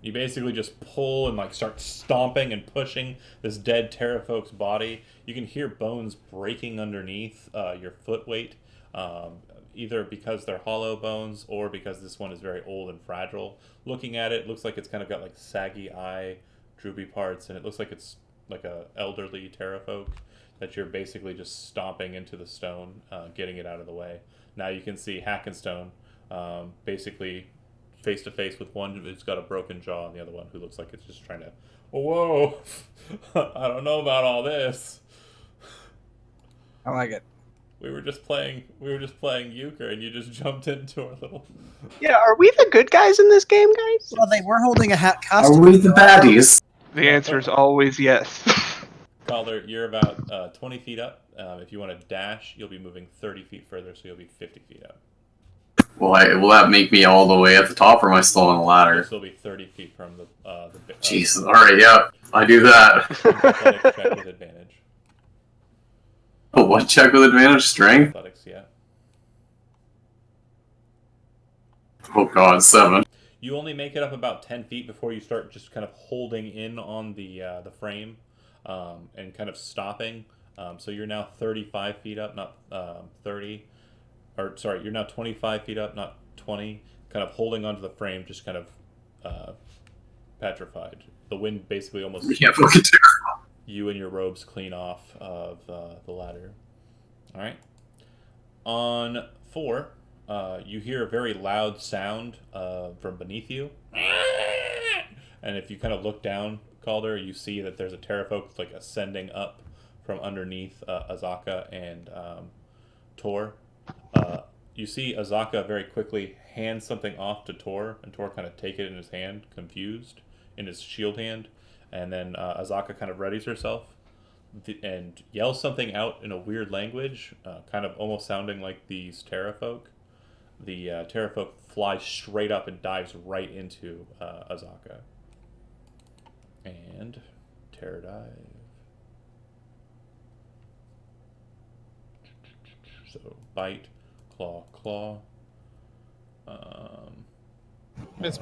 You basically just pull and like start stomping and pushing this dead Terrafolk's body. You can hear bones breaking underneath your foot weight, either because they're hollow bones or because this one is very old and fragile. Looking at it, it looks like it's kind of got like saggy eye, droopy parts, and it looks like it's like a elderly Terrafolk that you're basically just stomping into the stone, getting it out of the way. Now you can see Hackenstone basically face to face with one who's got a broken jaw and the other one who looks like it's just trying to, whoa, I don't know about all this. I like it. We were just playing euchre and you just jumped into our little. Yeah, are we the good guys in this game, guys? Well, they were holding a hat Are costume. we the baddies? The answer is always yes. Calder, you're about 20 feet up. If you want to dash, you'll be moving 30 feet further, so you'll be 50 feet up. Will that make me all the way at the top, or am I still on the You'll ladder? still be 30 feet from the Jesus. Alright, yeah. I do that. athletic check with advantage. Oh, what check with advantage? Strength? Athletics, yeah. Oh god, 7. You only make it up about 10 feet before you start just kind of holding in on the frame and kind of stopping. So you're now 35 feet up, not 30. Or, sorry, you're now 25 feet up, not 20. Kind of holding onto the frame, just kind of petrified. The wind basically almost Yeah, fucking terrible. you and your robes clean off of the ladder. Alright. On 4, you hear a very loud sound from beneath you. And if you kind of look down, Calder, you see that there's a Terrafolk like ascending up from underneath Azaka and Tor. You see Azaka very quickly hand something off to Tor, and Tor kind of take it in his hand, confused, in his shield hand. And then Azaka kind of readies herself and yells something out in a weird language, kind of almost sounding like these Terrafolk. The Terrafolk flies straight up and dives right into Azaka. And Terror Dive. So bite, claw, claw. Miss.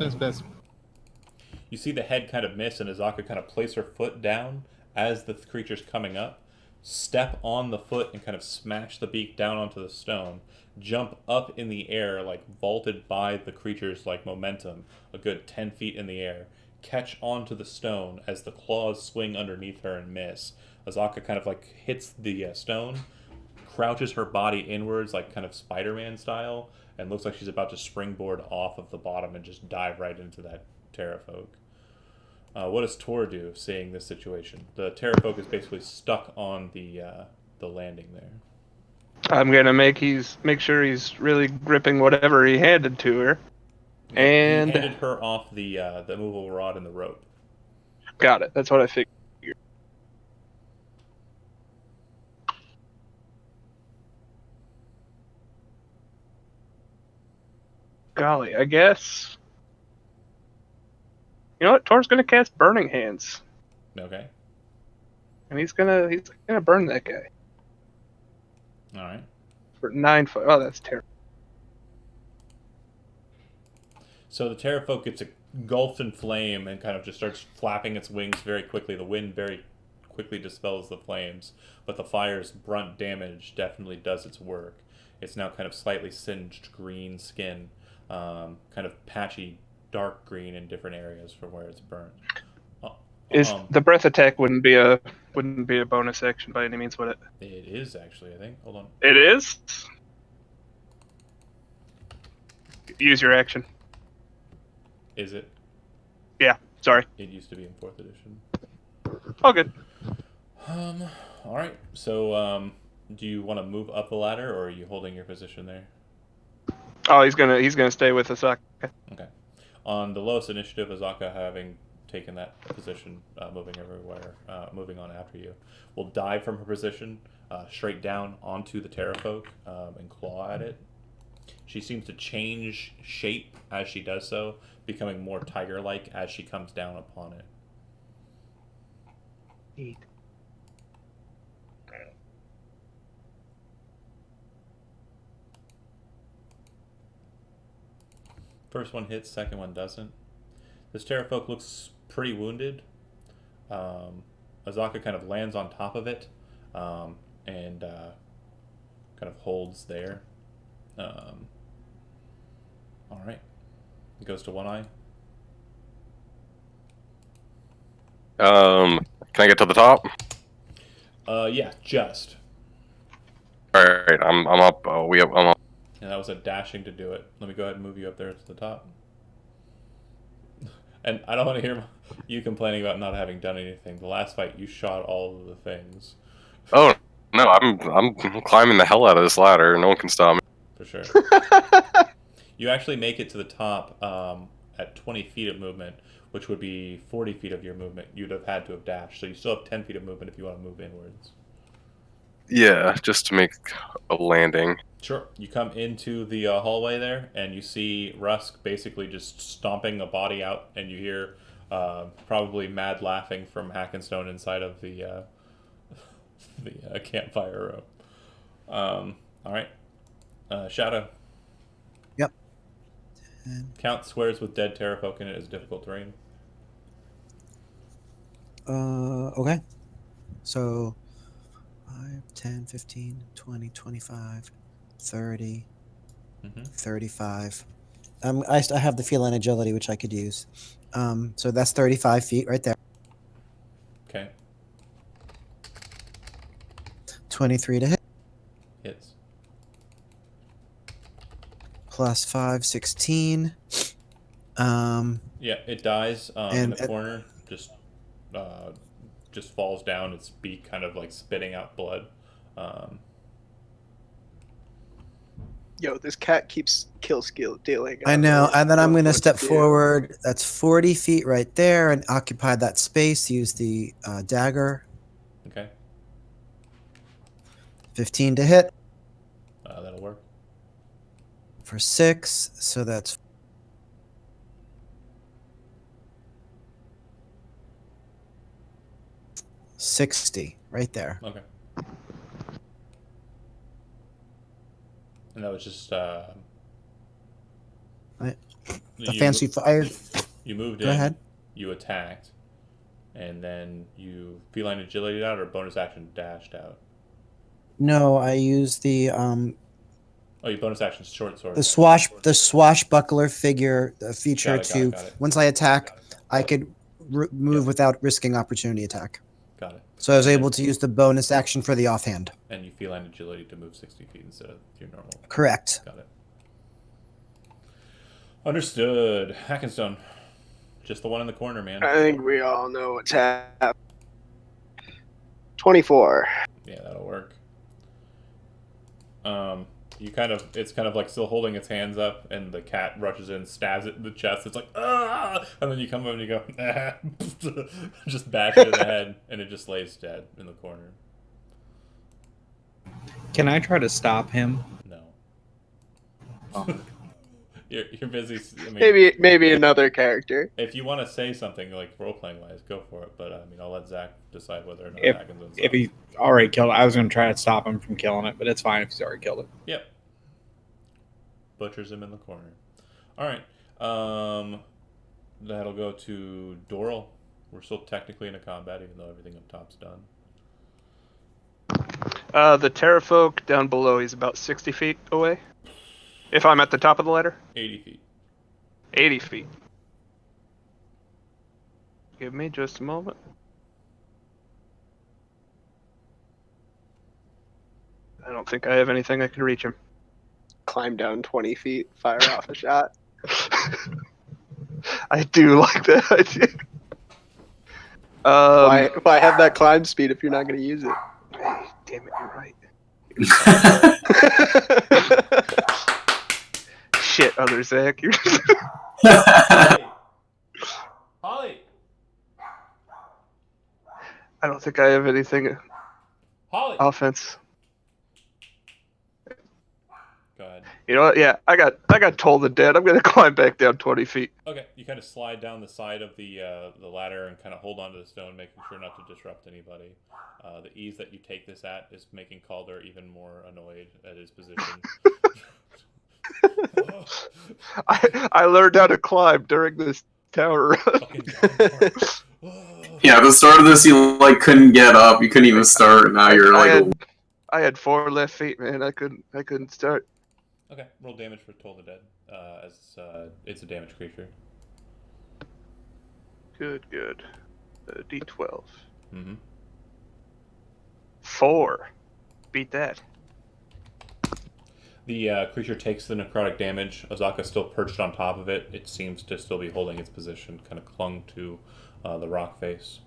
You see the head kind of miss, and Azaka kind of place her foot down as the creature's coming up, step on the foot and kind of smash the beak down onto the stone, jump up in the air, like vaulted by the creature's like momentum, a good 10 feet in the air, catch onto the stone as the claws swing underneath her and miss. Azaka kind of like hits the stone, crouches her body inwards like kind of Spider-Man style, and looks like she's about to springboard off of the bottom and just dive right into that Terrafolk. What does Tor do, seeing this situation? The Terrafolk is basically stuck on the landing there. I'm gonna make sure he's really gripping whatever he handed to her. And he handed her off the movable rod and the rope. got it. That's what I figured. Golly, I guess. You know what? Tor's gonna cast Burning Hands, Okay. and he's gonna burn that guy All right. for 9 foot. Oh, that's terrible. So the Terrafolk gets engulfed in flame and kind of just starts flapping its wings very quickly. The wind very quickly dispels the flames, but the fire's brunt damage definitely does its work. It's now kind of slightly singed green skin, kind of patchy dark green in different areas from where it's burnt. Is the breath attack wouldn't be a bonus action by any means, would it? It is actually, I think. Hold on. It is. Use your action. Is it? Yeah. Sorry. It used to be in 4th edition. All good. All right. So, do you want to move up the ladder, or are you holding your position there? Oh, he's gonna stay with Azaka. Okay. On the lowest initiative, Azaka, having taken that position, moving everywhere, moving on after you, will dive from her position straight down onto the Terrafolk and claw at it. She seems to change shape as she does so, becoming more tiger-like as she comes down upon it. Neat. First one hits, second one doesn't. This Terrafolk looks pretty wounded. Azaka kind of lands on top of it and kind of holds there. All right. It goes to One Eye. Can I get to the top? Yeah, just. All right, I'm up. I'm up. And that was a dashing to do it. Let me go ahead and move you up there to the top. And I don't want to hear you complaining about not having done anything. The last fight, you shot all of the things. Oh no, I'm climbing the hell out of this ladder. No one can stop me. For sure. You actually make it to the top at 20 feet of movement, which would be 40 feet of your movement. You'd have had to have dashed. So you still have 10 feet of movement if you want to move inwards. Yeah, just to make a landing. Sure. You come into the hallway there, and you see Rusk basically just stomping a body out, and you hear probably mad laughing from Hackenstone inside of the campfire room. All right. Shadow. Yep. Count squares with dead Terrafolk in it as difficult terrain. Okay. So 5, 10, 15, 20, 25, 30, 35. I have the feline agility, which I could use. So that's 35 feet right there. Okay. 23 to hit. Hits. Plus 5, 16. Yeah, it dies in And the corner. Just falls down. Its beak kind of like spitting out blood. Yo, this cat keeps kill skill dealing. I know. And then I'm going to what step do. forward. That's 40 feet right there and occupy that space. Use the dagger. Okay. 15 to hit That'll work. for 6. So that's 60 right there. Okay. And that was just Right. The you fancy fire. You moved Go in. ahead. You attacked, and then you feline agility out or bonus action dashed out. No, I use the Oh, you bonus action short sword. the swashbuckler figure feature Got to it. once I attack, I could move without risking opportunity attack. Got it. So I was able to use the bonus action for the offhand. And you feline agility to move 60 feet instead of your normal. Correct. Got it. Understood. Hackenstone. Just the one in the corner, man. I think we all know what's happening. 24. Yeah, that'll work. It's kind of like still holding its hands up, and the cat rushes in, stabs it in the chest. It's like, ah! And then you come up and you go, ah! Just bash it in the head, and it just lays dead in the corner. Can I try to stop him? No. Oh. You're busy. I mean, Maybe another character. if you want to say something like role playing wise, go for it. But I mean, I'll let Zach decide whether or not Hackenstone's If he already killed it, I was going to try to stop him from killing it, but it's fine if he's already killed it. Yep. Butchers him in the corner. All right. That'll go to Doral. We're still technically in a combat, even though everything up top's done. The Terrafolk down below, he's about 60 feet away. If I'm at the top of the ladder? 80 feet. 80 feet. Give me just a moment. I don't think I have anything I can reach him. Climb down 20 feet, fire off a shot. I do like that idea. Why have that climb speed if you're not going to use it? Hey, damn it, you're right. Shit, other Zach. You're Holly! I don't think I have anything Holly! offense. Go ahead. You know what? Yeah, I got told and dead. I'm gonna climb back down 20 feet. Okay, you kind of slide down the side of the ladder and kind of hold onto the stone, making sure not to disrupt anybody. The ease that you take this at is making Calder even more annoyed at his position. I learned how to climb during this Tower. Fucking Dragonborn. Yeah, at the start of this, you like couldn't get up. You couldn't even start. And now you're like, I had 4 left feet, man. I couldn't start. Okay, roll damage for Toll the Dead. As it's a damaged creature. Good. D12. Mm-hmm. 4. Beat that. The creature takes the necrotic damage. Azaka's still perched on top of it. It seems to still be holding its position, kind of clung to the rock face.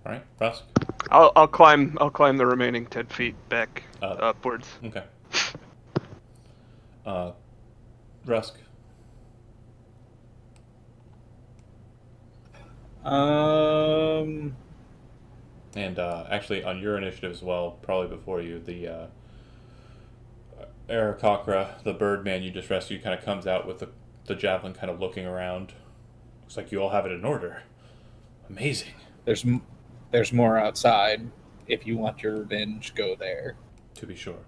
All right, Rusk. I'll climb the remaining 10 feet back upwards. Okay. Rusk. And actually, on your initiative as well, probably before you, the Aarakocra, the Birdman you just rescued, kind of comes out with the javelin, kind of looking around. Looks like you all have it in order. Amazing. There's more outside. If you want your revenge, go there. To be sure.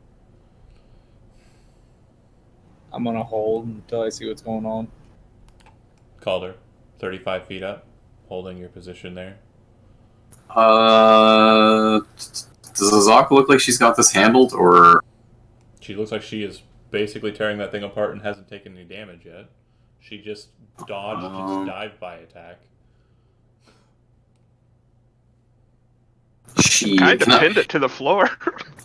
I'm gonna hold until I see what's going on. Calder, 35 feet up, holding your position there. does Azaka look like she's got this handled, or? She looks like she is basically tearing that thing apart and hasn't taken any damage yet. She just dodged its dive-by attack. She Kind of pinned it to the floor.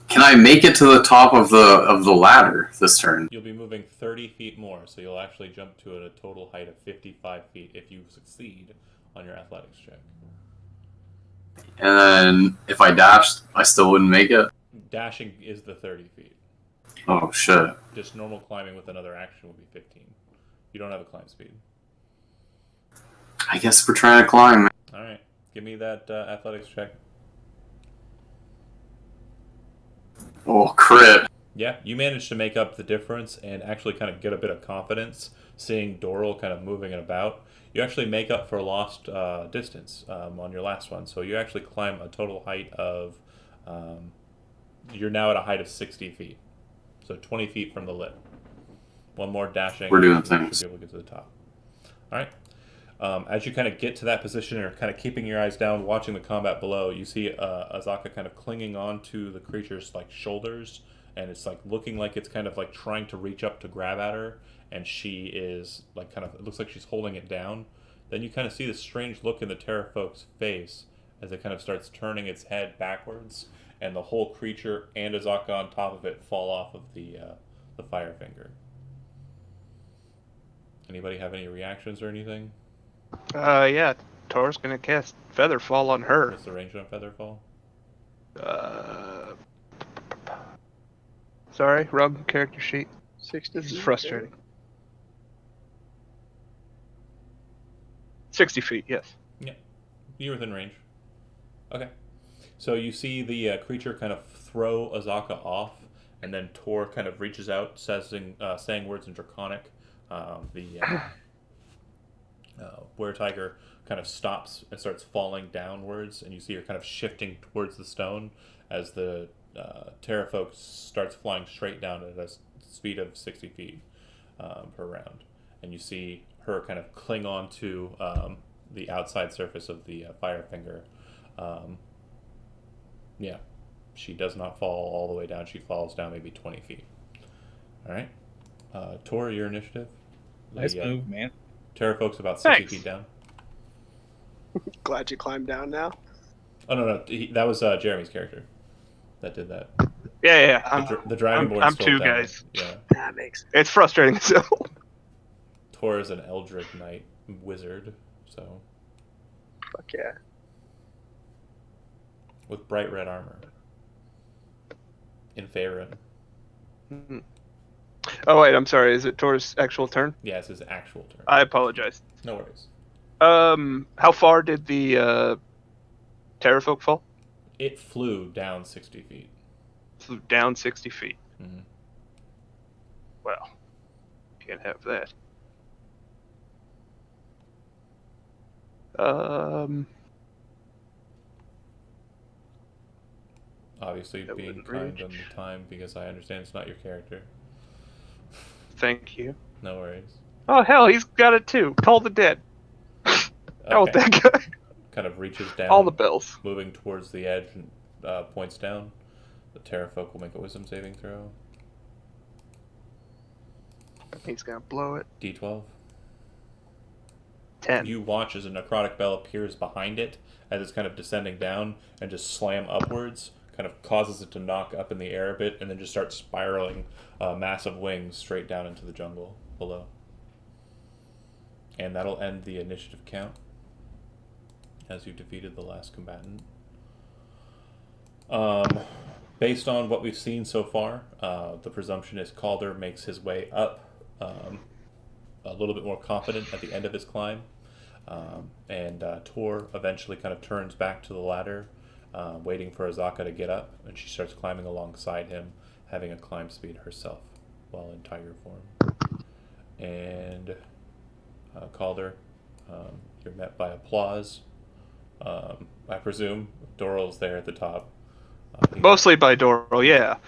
Can I make it to the top of the ladder this turn? You'll be moving 30 feet more, so you'll actually jump to a total height of 55 feet if you succeed on your athletics check. And then if I dashed, I still wouldn't make it. Dashing is the 30 feet. Oh shit! Just normal climbing with another action will be 15. You don't have a climb speed. I guess we're trying to climb. All right, give me that athletics check. Oh, crit. Yeah, you managed to make up the difference and actually kind of get a bit of confidence seeing Doral kind of moving about. You actually make up for lost distance on your last one. So you actually climb a total height of... you're now at a height of 60 feet. So 20 feet from the lip. One more dashing. We're doing things. Should be able to get to the top. All right. As you kind of get to that position and are kind of keeping your eyes down, watching the combat below, you see Azaka kind of clinging on to the creature's like shoulders, and it's like looking like it's kind of like trying to reach up to grab at her, and she is like kind of, it looks like she's holding it down. Then you kind of see this strange look in the Terrafolk's face as it kind of starts turning its head backwards, and the whole creature and Azaka on top of it fall off of the Firefinger. Anybody have any reactions or anything? Yeah. Tor's gonna cast Featherfall on her. What's the range on Featherfall? Sorry, wrong character sheet. 60 This is feet, frustrating. 60 feet, yes. Yeah, you're within range. Okay. So you see the creature kind of throw Azaka off, and then Tor kind of reaches out, saying words in Draconic. Were-Tiger kind of stops and starts falling downwards, and you see her kind of shifting towards the stone as the Terrafolk starts flying straight down at a speed of 60 feet per round. And you see her kind of cling on to the outside surface of the Firefinger. Yeah, she does not fall all the way down. She falls down maybe 20 feet. All right. Tor, your initiative. Nice move, man. Terrafolk's about 60 Thanks. feet down. Glad you climbed down now. Oh, no. That was Jeremy's character that did that. Yeah. The Dragonborn I'm stole two down. guys. Yeah. That makes It's frustrating as hell. Tor is an Eldritch Knight wizard, so fuck yeah. with bright red armor. In Faerun. Oh wait, I'm sorry. Is it Tor's actual turn? Yeah, it's his actual turn. I apologize. No worries. How far did the Terrafolk fall? It flew down 60 feet. Flew down 60 feet. Mm-hmm. Well, can't have that. Obviously, That being wouldn't kind reach. on the time because I understand it's not your character. Thank you. No worries. Oh hell, he's got it too. Call the dead. Oh, that guy. Kind of reaches down, All the bells. moving towards the edge, and points down. The Terrafolk will make a wisdom saving throw. He's gonna blow it. D12. 10. You watch as a necrotic bell appears behind it as it's kind of descending down and just slam upwards, kind of causes it to knock up in the air a bit, and then just start spiraling massive wings straight down into the jungle below. And that'll end the initiative count as you defeated the last combatant. Based on what we've seen so far, the presumption is Calder makes his way up a little bit more confident at the end of his climb. And Tor eventually kind of turns back to the ladder, waiting for Azaka to get up, and she starts climbing alongside him, having a climb speed herself while in tiger form. And Calder, you're met by applause. I presume Doral's there at the top. Mostly by Doral, yeah.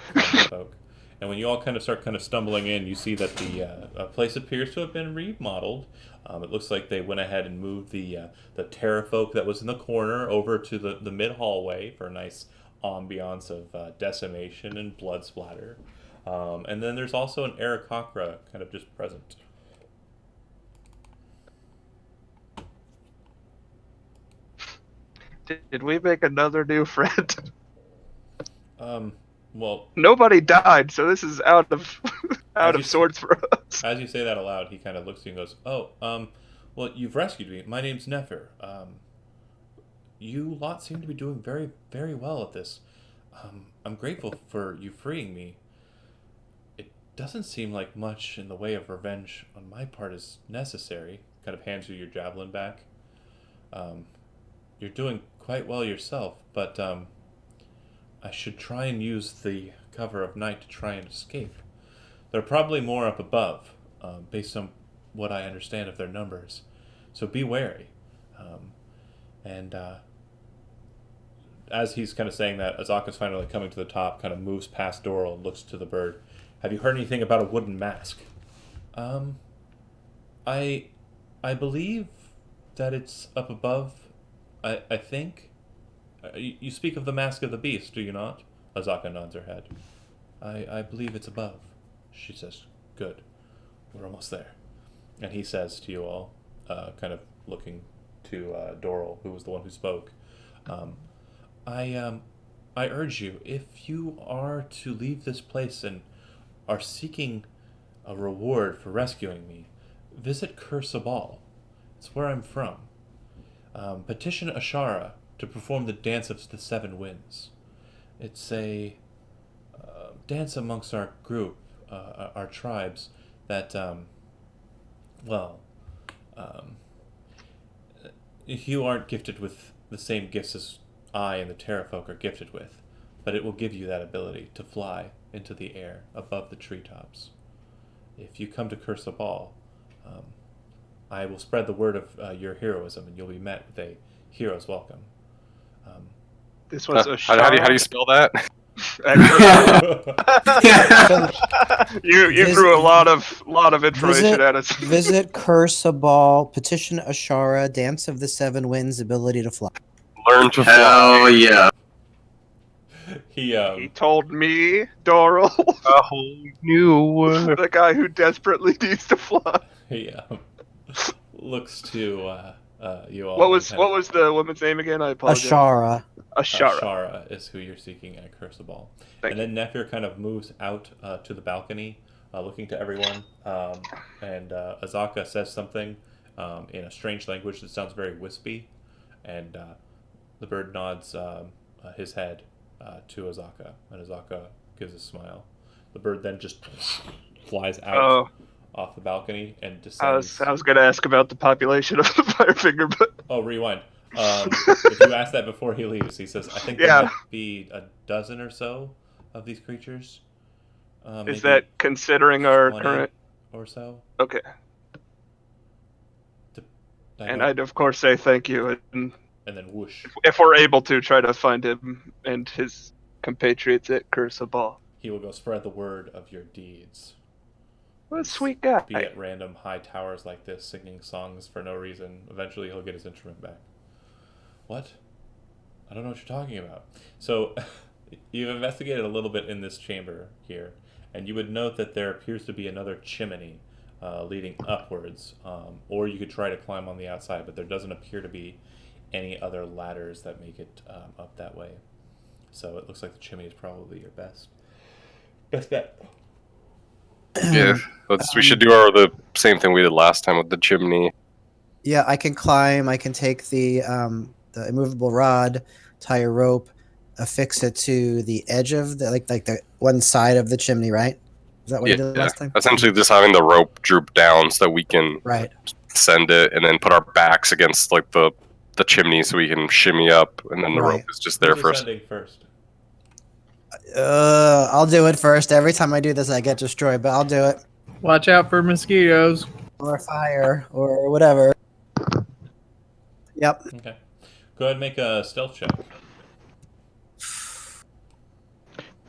And when you all kind of start stumbling in, you see that the place appears to have been remodeled. It looks like they went ahead and moved the Terrafolk that was in the corner over to the mid hallway for a nice ambiance of decimation and blood splatter. And then there's also an Aarakocra kind of just present. Did we make another new friend? Well, nobody died, so this is out of sorts for us. As you say that aloud, he kind of looks at you and goes, "Oh, well, you've rescued me. My name's Nefer. You lot seem to be doing very, very well at this. I'm grateful for you freeing me. It doesn't seem like much in the way of revenge on my part is necessary." Kind of hands you your javelin back. You're doing quite well yourself, but I should try and use the cover of night to try and escape. There are probably more up above, based on what I understand of their numbers. So be wary. And as he's kind of saying that, Azaka's finally coming to the top, kind of moves past Doral and looks to the bird. "Have you heard anything about a wooden mask?" I believe that it's up above. I think. You speak of the Mask of the Beast, do you not? Azaka nods her head. I believe it's above. She says, "Good. We're almost there." And he says to you all, kind of looking to Doral, who was the one who spoke, I urge you, if you are to leave this place and are seeking a reward for rescuing me, visit Kursabal. It's where I'm from. Petition Ashara to perform the Dance of the Seven Winds. It's a dance amongst our group, our tribes, that, you aren't gifted with the same gifts as I and the Terrafolk are gifted with, but it will give you that ability to fly into the air above the treetops. If you come to Kursabal, I will spread the word of your heroism, and you'll be met with a hero's welcome. This was a how do you spell that? You threw a lot of information at us. Visit Kursabal, petition Ashara, Dance of the Seven Winds, ability to fly. Learn to fly. Hell yeah. He told me, Doral, A whole new. the guy who desperately needs to fly. He looks to you all. What was the woman's name again? I apologize. Ashara. Ashara is who you're seeking at Kursabal. Thank And then Nefer kind of moves out to the balcony, looking to everyone. And Azaka says something in a strange language that sounds very wispy. And the bird nods his head to Azaka. And Azaka gives a smile. The bird then just flies out off the balcony and descends. I was going to ask about the population of the Firefinger, but... Oh, rewind. If you ask that before he leaves, he says, "I think there might be a dozen or so of these creatures." Is that considering our current or so? Okay. And I'd of course say thank you, and then whoosh. If we're able to, try to find him and his compatriots at Kursabal. He will go spread the word of your deeds. What a sweet guy. be at random high towers like this, singing songs for no reason. Eventually, he'll get his instrument back. What? I don't know what you're talking about. So, you've investigated a little bit in this chamber here, and you would note that there appears to be another chimney leading upwards, or you could try to climb on the outside, but there doesn't appear to be any other ladders that make it up that way. So it looks like the chimney is probably your best bet. Yeah, we should do the same thing we did last time with the chimney. Yeah, I can climb. I can take the immovable rod, tie a rope, affix it to the edge of the like the one side of the chimney, right? Is that what I did last time? Essentially, just having the rope droop down so that we can Right. send it, and then put our backs against like the chimney so we can shimmy up, and then the Right. rope is just there Who's for us. ascending first? I'll do it first. Every time I do this, I get destroyed, but I'll do it. Watch out for mosquitoes. Or fire, or whatever. Yep. Okay. Go ahead and make a stealth check.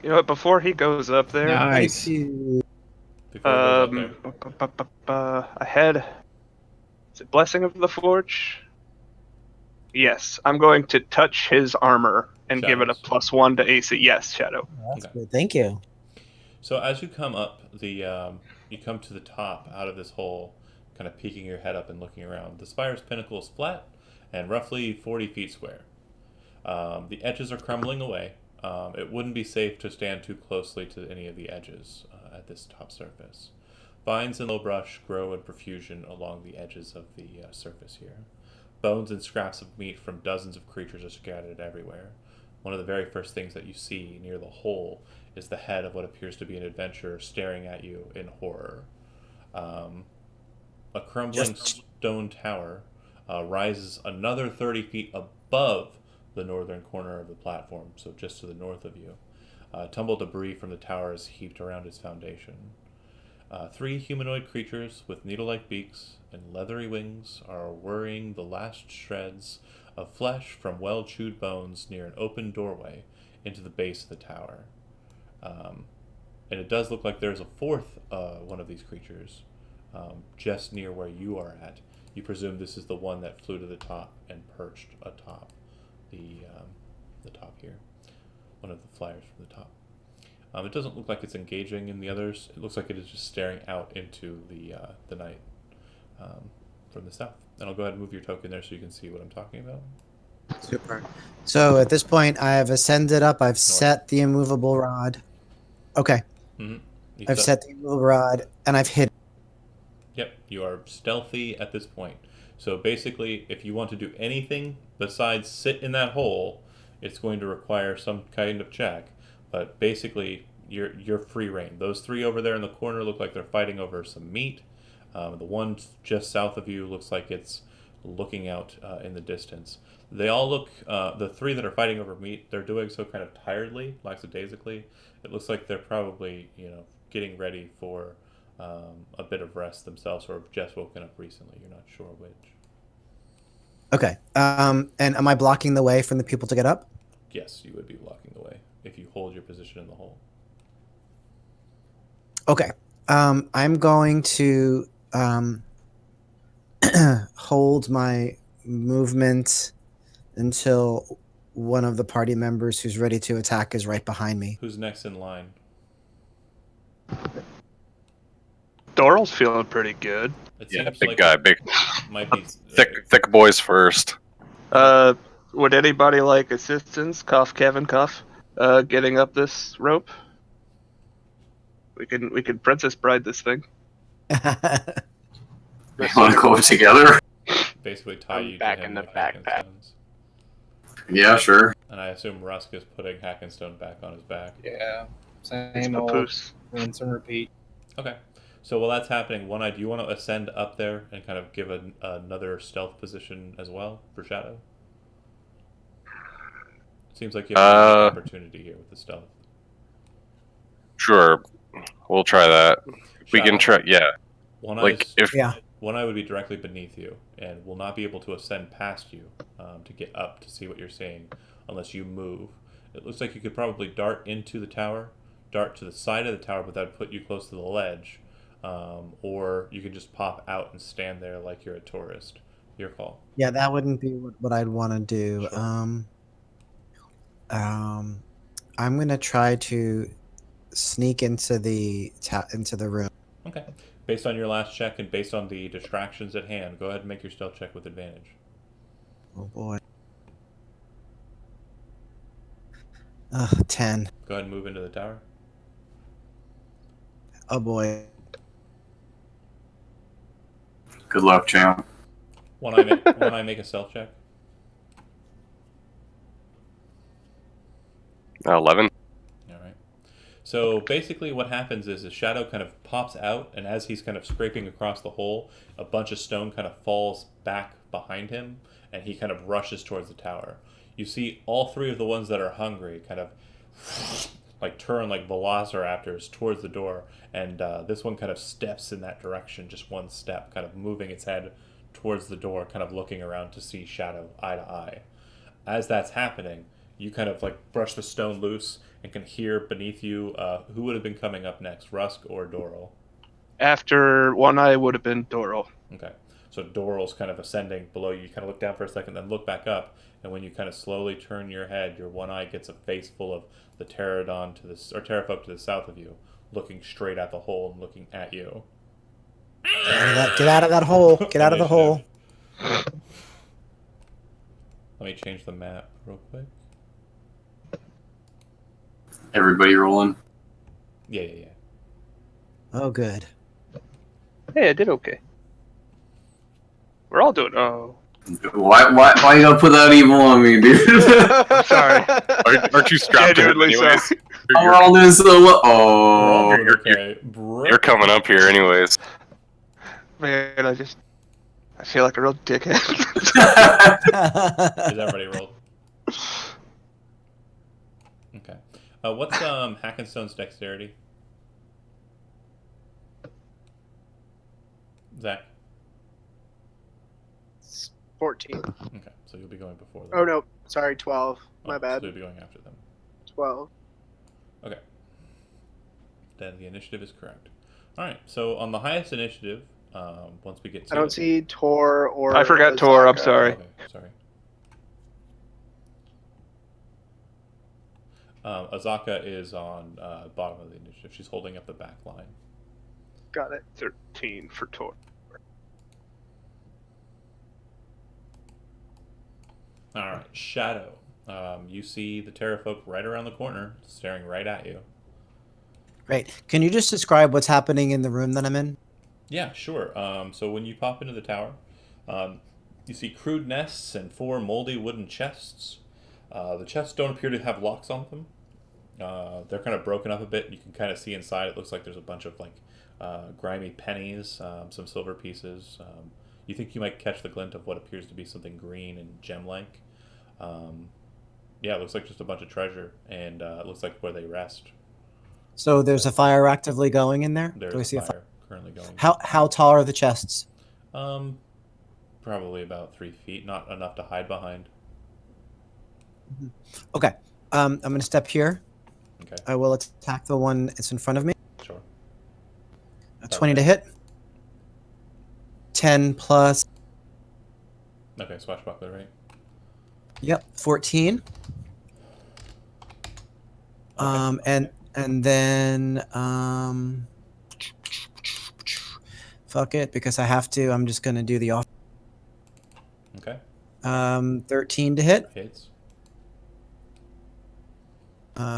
You know what? Before he goes up there, Nice. Thank you. Before he goes up there. I had. Is it Blessing of the Forge? Yes, I'm going to touch his armor and give it a Shadows. +1 to AC. Yes, Shadow. That's Okay. good. Thank you. So as you come up, you come to the top out of this hole, kind of peeking your head up and looking around. The spire's pinnacle is flat and roughly 40 feet square. The edges are crumbling away. It wouldn't be safe to stand too closely to any of the edges at this top surface. Vines and low brush grow in profusion along the edges of the surface here. Bones and scraps of meat from dozens of creatures are scattered everywhere. One of the very first things that you see near the hole is the head of what appears to be an adventurer staring at you in horror. A crumbling stone tower rises another 30 feet above the northern corner of the platform, so just to the north of you. Tumbled debris from the tower is heaped around its foundation. 3 humanoid creatures with needle-like beaks and leathery wings are worrying the last shreds of flesh from well-chewed bones near an open doorway into the base of the tower. And it does look like there's a fourth one of these creatures just near where you are at. You presume this is the one that flew to the top and perched atop the top here. One of the flyers from the top. It doesn't look like it's engaging in the others. It looks like it is just staring out into the night from the south. And I'll go ahead and move your token there so you can see what I'm talking about. Super. So at this point, I have ascended up. I've set the immovable rod. Okay. Mm-hmm. I've set the immovable rod, and I've hit. Yep, you are stealthy at this point. So basically, if you want to do anything besides sit in that hole, it's going to require some kind of check. But basically, you're free reign. Those 3 over there in the corner look like they're fighting over some meat. The one just south of you looks like it's looking out in the distance. They all look, the 3 that are fighting over meat, they're doing so kind of tiredly, lackadaisically. It looks like they're probably, getting ready for a bit of rest themselves, or have just woken up recently. You're not sure which. Okay. And am I blocking the way from the people to get up? Yes, you would be blocking the way if you hold your position in the hole. Okay. I'm going to hold my movement until one of the party members who's ready to attack is right behind me. Who's next in line? Doral's feeling pretty good. It Yeah, seems big like guy, it big, might be thick boys first. Would anybody like assistance? Cough, Kevin, cough. Getting up this rope. We can Princess Bride this thing. You want to go together? basically tie I'm you back to him in the like backpack. Hackenstone's. Yeah, sure. And I assume Rusk is putting Hackenstone back on his back. Yeah. It's Same old papoose. rinse and repeat. Okay. So while that's happening, One Eye, do you want to ascend up there and kind of give another stealth position as well for Shadow? Seems like you have a unique opportunity here with the stealth. Sure, we'll try that. We Shadow, can try. Yeah, One like Eye's, if Yeah. One Eye would be directly beneath you and will not be able to ascend past you to get up to see what you're seeing unless you move. It looks like you could probably dart into the tower, dart to the side of the tower, but that would put you close to the ledge. or you can just pop out and stand there like you're a tourist. Your call. Yeah, that wouldn't be what I'd want to do. Sure. I'm gonna try to sneak into the room. Okay. Based on your last check and based on the distractions at hand, go ahead and make your stealth check with advantage. Oh boy. 10. Go ahead and move into the tower. Oh boy. Good luck, champ. One eye make a stealth check. 11. All right. So basically, what happens is the shadow kind of pops out, and as he's kind of scraping across the hole, a bunch of stone kind of falls back behind him, and he kind of rushes towards the tower. You see all three of the ones that are hungry kind of like turn like velociraptors towards the door, and this one kind of steps in that direction, just one step, kind of moving its head towards the door, kind of looking around to see Shadow eye to eye. As that's happening, you kind of like brush the stone loose and can hear beneath you who would have been coming up next, Rusk or Doral. After One Eye would have been Doral. Okay, so Doral's kind of ascending below you. You kind of look down for a second, then look back up, and when you kind of slowly turn your head, your one eye gets a face full of the Pterodon to the or Pterofolk to the south of you, looking straight at the hole and looking at you. Get out of that hole. Get out of the hole. Let me change the map real quick. Everybody rolling. Yeah. Oh, good. Hey, I did okay. We're all doing. Oh, Why you gotta put that evil on me, dude? sorry. Aren't you strapped in Genuinely anyways? sorry. I'm all doing so well. We're all Oh, doing okay. You're coming up here anyways. Man, I feel like a real dickhead. Is everybody rolled? Okay. What's Hackenstone's dexterity? Zach? 14. Okay, so you'll be going before them. Oh no, sorry, 12. My Oh, bad. So you'll be going after them. 12. Okay. Then the initiative is correct. Alright, so on the highest initiative, once we get to I don't see Tor or. I forgot Tor, I'm Azaka. sorry. Okay, sorry. Azaka is on bottom of the initiative. She's holding up the back line. Got it. 13 for Tor. Alright, Shadow. You see the Pterofolk right around the corner, staring right at you. Great. Can you just describe what's happening in the room that I'm in? Yeah, sure. So when you pop into the tower, you see crude nests and 4 moldy wooden chests. The chests don't appear to have locks on them. They're kind of broken up a bit. You can kind of see inside. It looks like there's a bunch of like grimy pennies, some silver pieces. You think you might catch the glint of what appears to be something green and gem-like. Yeah, it looks like just a bunch of treasure, and it looks like where they rest. So there's a fire actively going in there? There's Do I a see fire currently going. How tall are the chests? Probably about 3 feet, not enough to hide behind. Okay. I'm going to step here. Okay, I will attack the one that's in front of me. sure. 20 to hit. 10 plus. Okay, swashbuckler, right? Yep, 14. Okay. And then fuck it, because I have to. I'm just gonna do the off. Okay, 13 to hit hits.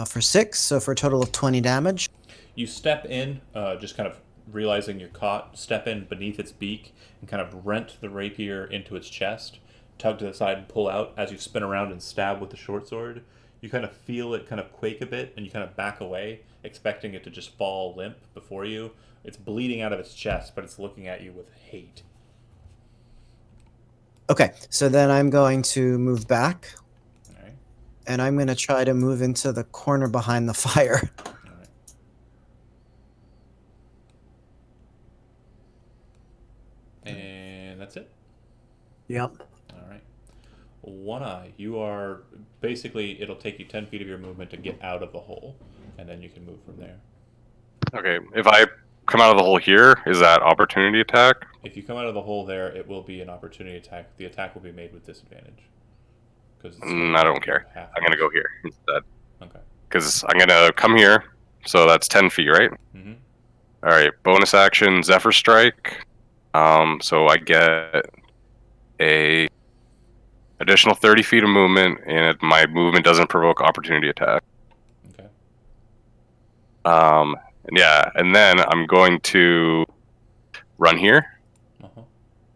for 6, so for a total of 20 damage. You step in, just kind of realizing you're caught, step in beneath its beak and kind of rent the rapier into its chest, tug to the side and pull out. As you spin around and stab with the short sword, you kind of feel it kind of quake a bit, and you kind of back away, expecting it to just fall limp before you. It's bleeding out of its chest, but it's looking at you with hate. Okay, so then I'm going to move back, All right. and I'm going to try to move into the corner behind the fire. All right. And that's it. Yep. All right. One Eye, you are basically, it'll take you 10 feet of your movement to get out of the hole, and then you can move from there. Okay, if I come out of the hole here, is that opportunity attack? If you come out of the hole there, it will be an opportunity attack. The attack will be made with disadvantage. Because I don't care. I'm gonna go here instead. Okay. Because I'm gonna come here, so that's 10 feet, right? Mm-hmm. All right. Bonus action, Zephyr Strike. So I get a additional 30 feet of movement, and my movement doesn't provoke opportunity attack. Okay. And yeah, and then I'm going to run here. Uh-huh.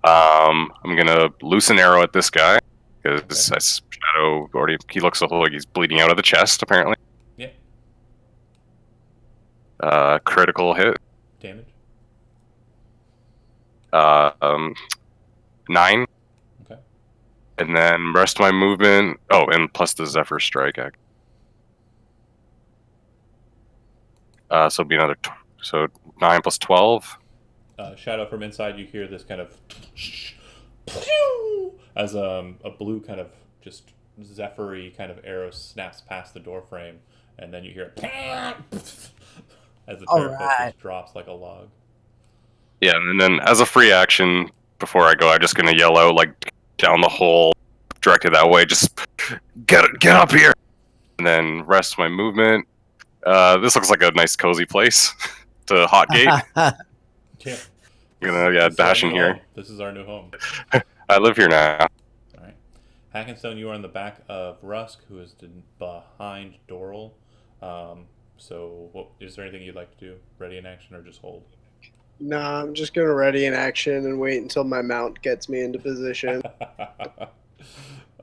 I'm gonna loose an arrow at this guy because Okay. Shadow already. He looks like he's bleeding out of the chest, apparently. Yeah. Critical hit. Damage. 9. Okay. And then rest of my movement. Oh, and plus the Zephyr Strike. So it'll be another. So 9 plus 12. Shadow, from inside, you hear this kind of as a blue kind of just zephyry kind of arrow snaps past the door frame, and then you hear as the Terraphobe just drops like a log. Yeah, and then as a free action, before I go, I'm just gonna yell out like down the hole, directed that way. Just get up here, and then rest my movement. This looks like a nice cozy place to hot gate. Yeah. Dash in here. Home. This is our new home. I live here now. All right. Hackenstone, you are in the back of Rusk, who is behind Doral. Is there anything you'd like to do? Ready in action or just hold? Nah, I'm just gonna ready in action and wait until my mount gets me into position.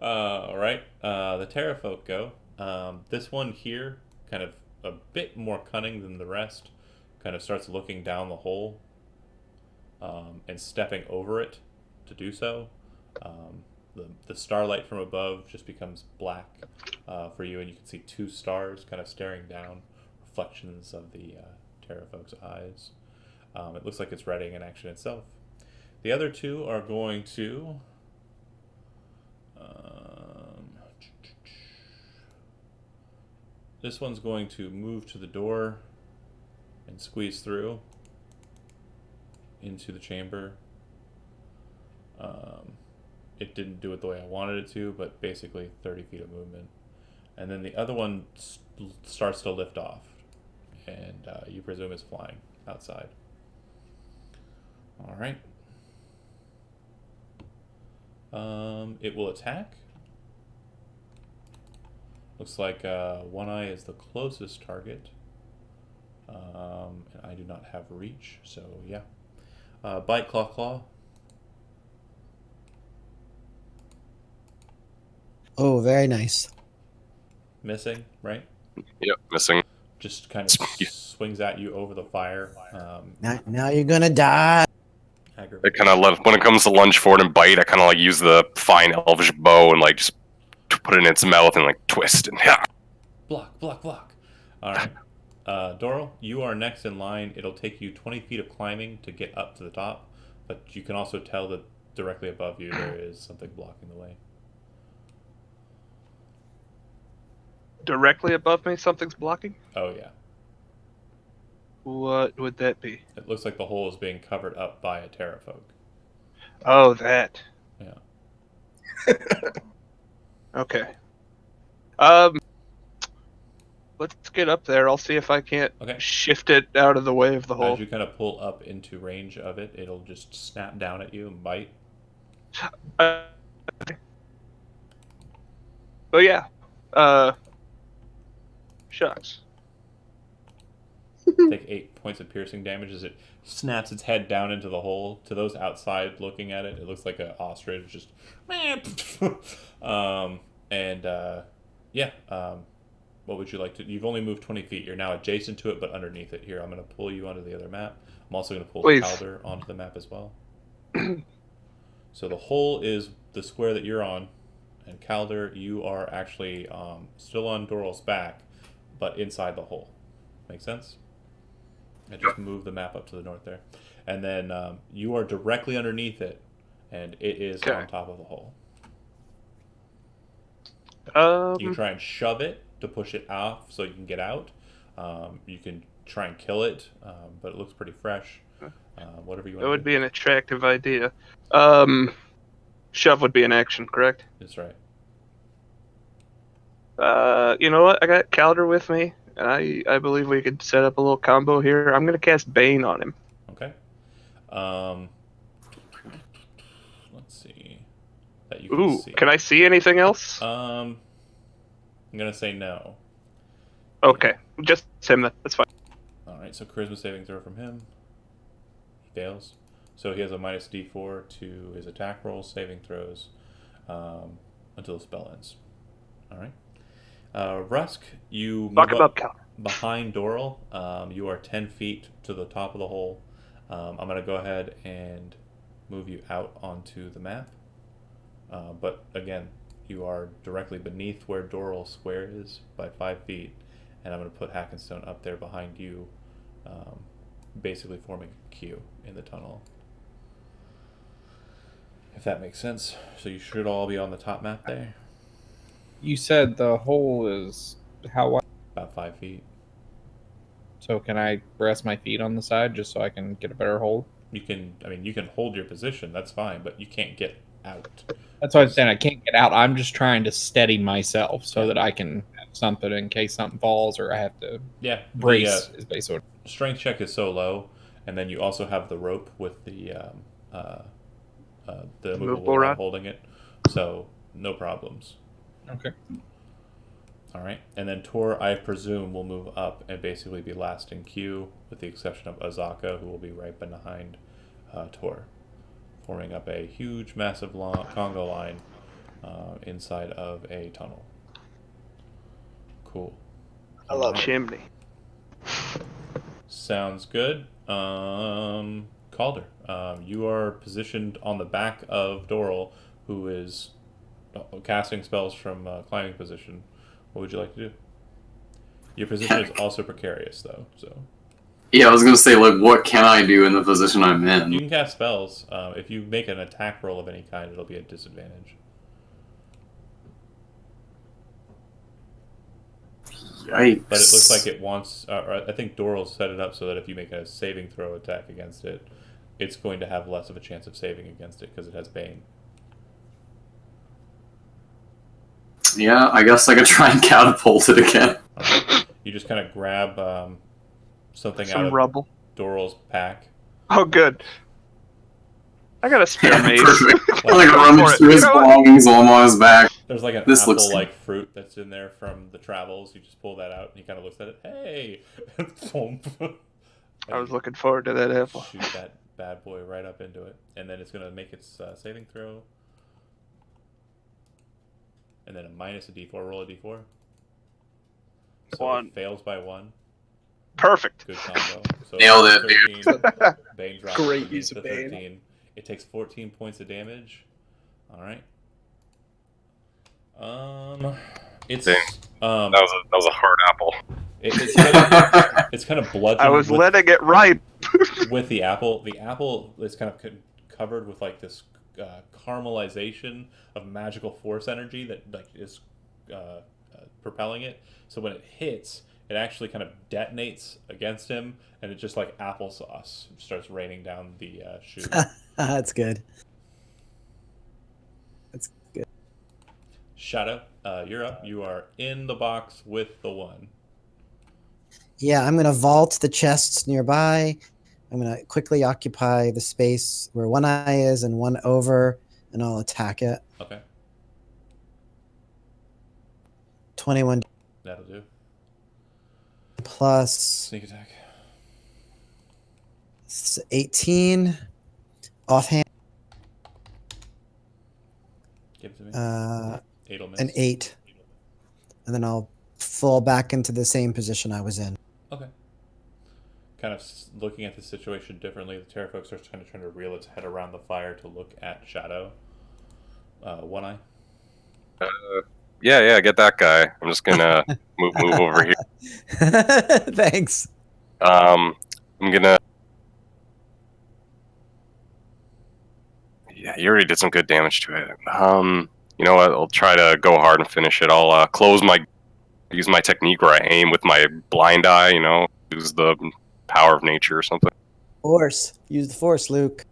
All right. The Terrafolk go. This one here, kind of a bit more cunning than the rest, kind of starts looking down the hole and stepping over it to do so. The starlight from above just becomes black for you, and you can see 2 stars kind of staring down, reflections of the Terrafolk's eyes. It looks like it's readying in action itself. The other 2 are going to... this one's going to move to the door and squeeze through into the chamber. It didn't do it the way I wanted it to, but basically 30 feet of movement. And then the other one starts to lift off, and you presume is flying outside. All right. It will attack. Looks like One Eye is the closest target. And I do not have reach, so yeah. Bite, claw. Oh, very nice. Missing, right? Yep, missing. Just kind of swings at you over the fire. Now you're gonna die. I kind of when it comes to lunge forward and bite, I kind of like use the fine elvish bow and like just put it in its mouth and like twist and yeah. Block. All right. Doral, you are next in line. It'll take you 20 feet of climbing to get up to the top, but you can also tell that directly above you there is something blocking the way. Directly above me, something's blocking? Oh, yeah. What would that be? It looks like the hole is being covered up by a Terrafolk. Oh, that. Yeah. Okay. Let's get up there. I'll see if I can't shift it out of the way of the hole. As you kind of pull up into range of it, it'll just snap down at you and bite. Oh yeah. Shucks. Take 8 points of piercing damage as it snaps its head down into the hole. To those outside looking at it, it looks like an ostrich just... what would you like to... You've only moved 20 feet. You're now adjacent to it, but underneath it. Here, I'm going to pull you onto the other map. I'm also going to pull Calder onto the map as well. So the hole is the square that you're on. And Calder, you are actually still on Doral's back, but inside the hole. Make sense? And just move the map up to the north there. And then you are directly underneath it, and it is on top of the hole. You can try and shove it to push it off so you can get out. You can try and kill it, but it looks pretty fresh. Whatever you want That to would do. be an attractive idea. Shove would be an action, correct? That's right. You know what? I got Calder with me, and I believe we could set up a little combo here. I'm gonna cast Bane on him. Okay. Let's see. That you can Ooh, see. can I see anything else? I'm gonna say no. Okay, just him then. That's fine. All right. So charisma saving throw from him. He fails. So he has a minus D4 to his attack rolls, saving throws, until the spell ends. All right. Rusk, you Talk move about up Calder. behind Doral. You are 10 feet to the top of the hole. I'm going to go ahead and move you out onto the map. But again, you are directly beneath where Doral Square is by 5 feet. And I'm going to put Hackenstone up there behind you, basically forming a Q in the tunnel. If that makes sense. So you should all be on the top map there. You said the hole is how wide? About 5 feet. So can I rest my feet on the side just so I can get a better hold? You can hold your position, that's fine, but you can't get out. That's what I'm saying. I can't get out. I'm just trying to steady myself so that I can have something in case something falls or I have to brace. Is basically strength check is so low, and then you also have the rope with the movable rod holding it, so no problems. Okay. All right, and then Tor, I presume, will move up and basically be last in queue, with the exception of Azaka, who will be right behind Tor, forming up a huge, massive Congo line inside of a tunnel. Cool. I love Chimney. Sounds good. Calder, you are positioned on the back of Doral, who is casting spells from climbing position. What would you like to do? Your position is also precarious, though. So. Yeah, I was gonna say, like, what can I do in the position I'm in? You can cast spells. If you make an attack roll of any kind, it'll be a disadvantage. Yikes. But it looks like it wants. I think Doral set it up so that if you make a saving throw attack against it, it's going to have less of a chance of saving against it because it has Bane. Yeah, I guess I could try and catapult it again. Right. You just kind of grab something Some out of rubble. Doral's pack. Oh, good. I got a spare mace. Perfect. Like rummage through his belongings while I'm on his back. There's like an This looks- apple-like fruit that's in there from the travels. You just pull that out and he kind of looks at it. Hey! I was looking forward to that apple. Shoot that bad boy right up into it. And then it's going to make its saving throw. And then a minus a d4. Roll a d4. So One. it fails by 1. Perfect. Good combo. So Nailed it, 13. Bane drops Great underneath use of the Bane. 13. It takes 14 points of damage. Alright. It's Dang. that was a hard apple. it's kind of bludgeoned. I was letting it ride. with the apple. The apple is kind of covered with like this caramelization of magical force energy that like is propelling it. So when it hits, it actually kind of detonates against him, and it just like applesauce starts raining down the chute. That's good. That's good. Shadow, you're up. You are in the box with the 1. Yeah, I'm gonna vault the chests nearby. I'm gonna quickly occupy the space where one eye is and one over, and I'll attack it. Okay, 21 that'll do. plus Sneak attack. 18 offhand. Give it to me. 8'll miss. An 8, and then I'll fall back into the same position I was in. Okay. Kind of looking at the situation differently, the Terrafolk starts kind of trying to reel its head around the fire to look at Shadow. One Eye. Yeah, get that guy. I'm just gonna move over here. Thanks. I'm gonna. Yeah, you already did some good damage to it. You know what? I'll try to go hard and finish it. I'll use my technique where I aim with my blind eye. You know, use the power of nature or something. Force. Use the force, Luke.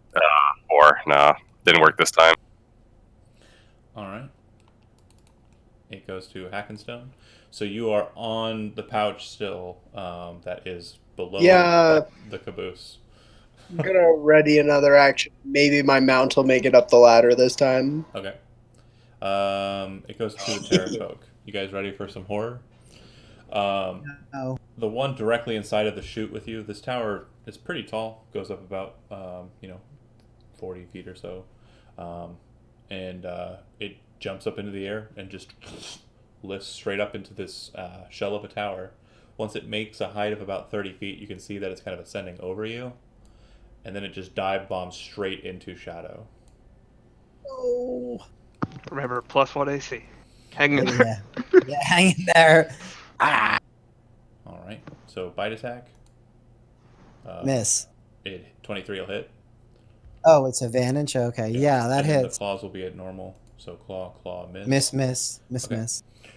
Or nah, didn't work this time. All right. It goes to Hackenstone. So you are on the pouch still. That is below Yeah. the caboose. I'm gonna ready another action. Maybe my mount will make it up the ladder this time. Okay. It goes to the Terrafolk. You guys ready for some horror? No. The one directly inside of the chute with you. This tower is pretty tall. Goes up about 40 feet or so, and it jumps up into the air and just lifts straight up into this shell of a tower. Once it makes a height of about 30 feet, you can see that it's kind of ascending over you, and then it just dive bombs straight into Shadow. Oh. Remember, +1 AC. Hang in there. Yeah. Yeah, hang in there. Ah. All right. So bite attack. Miss. 23 will hit. Oh, it's advantage? Okay. Yeah, that and then hits. the claws will be at normal. So claw, Miss. Okay.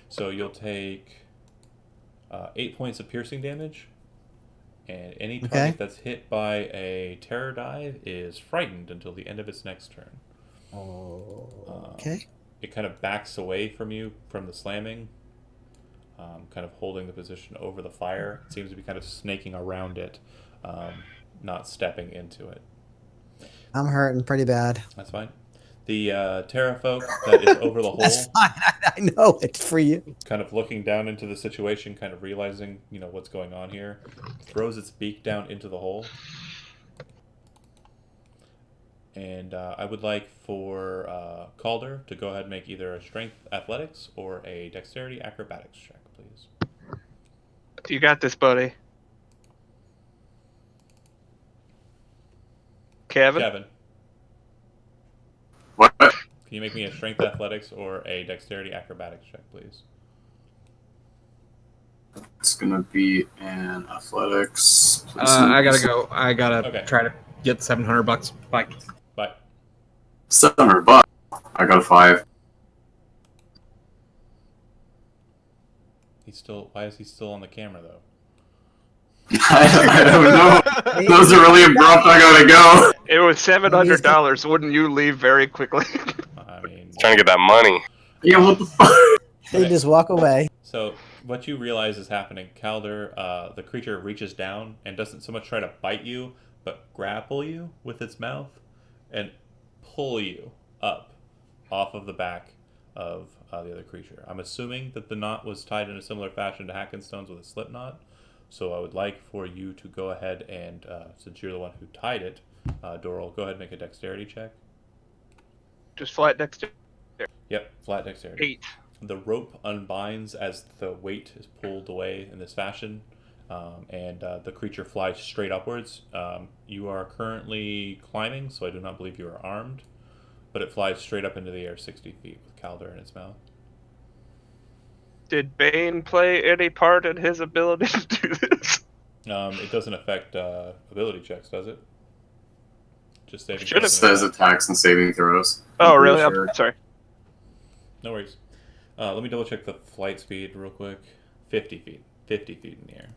So you'll take 8 points of piercing damage, and any target that's hit by a terror dive is frightened until the end of its next turn. Okay. It kind of backs away from you from the slamming, kind of holding the position over the fire. It seems to be kind of snaking around it, not stepping into it. I'm hurting pretty bad. That's fine. The Terrafolk that is over the hole. That's fine. I know it for you. Kind of looking down into the situation, kind of realizing, what's going on here, throws its beak down into the hole. And I would like for Calder to go ahead and make either a strength athletics or a dexterity acrobatics check, please. You got this, buddy. Kevin? What? Can you make me a strength athletics or a dexterity acrobatics check, please? It's gonna be an athletics. I gotta go. I gotta Okay. try to get $700. Bye. Bye. $700. I got a 5. Why is he still on the camera, though? I don't know. Those are really abrupt. I gotta go. It was $700. Wouldn't you leave very quickly? I mean, Trying to get that money. Yeah, what the fuck? They just walk away. So what you realize is happening, Calder, the creature reaches down and doesn't so much try to bite you, but grapple you with its mouth and pull you up off of the back of the other creature. I'm assuming that the knot was tied in a similar fashion to Hackenstone's with a slip knot. So I would like for you to go ahead and, since you're the one who tied it, Doral, go ahead and make a dexterity check. Just flat dexterity. Yep, flat dexterity. 8. The rope unbinds as the weight is pulled away in this fashion, and the creature flies straight upwards. You are currently climbing, so I do not believe you are armed, but it flies straight up into the air 60 feet with Calder in its mouth. Did Bane play any part in his ability to do this? It doesn't affect ability checks, does it? Just saving Should've It throws. says attacks and saving throws. Oh, I'm really? pretty sure. I'm sorry. No worries. Let me double check the flight speed real quick. 50 feet. 50 feet in the air.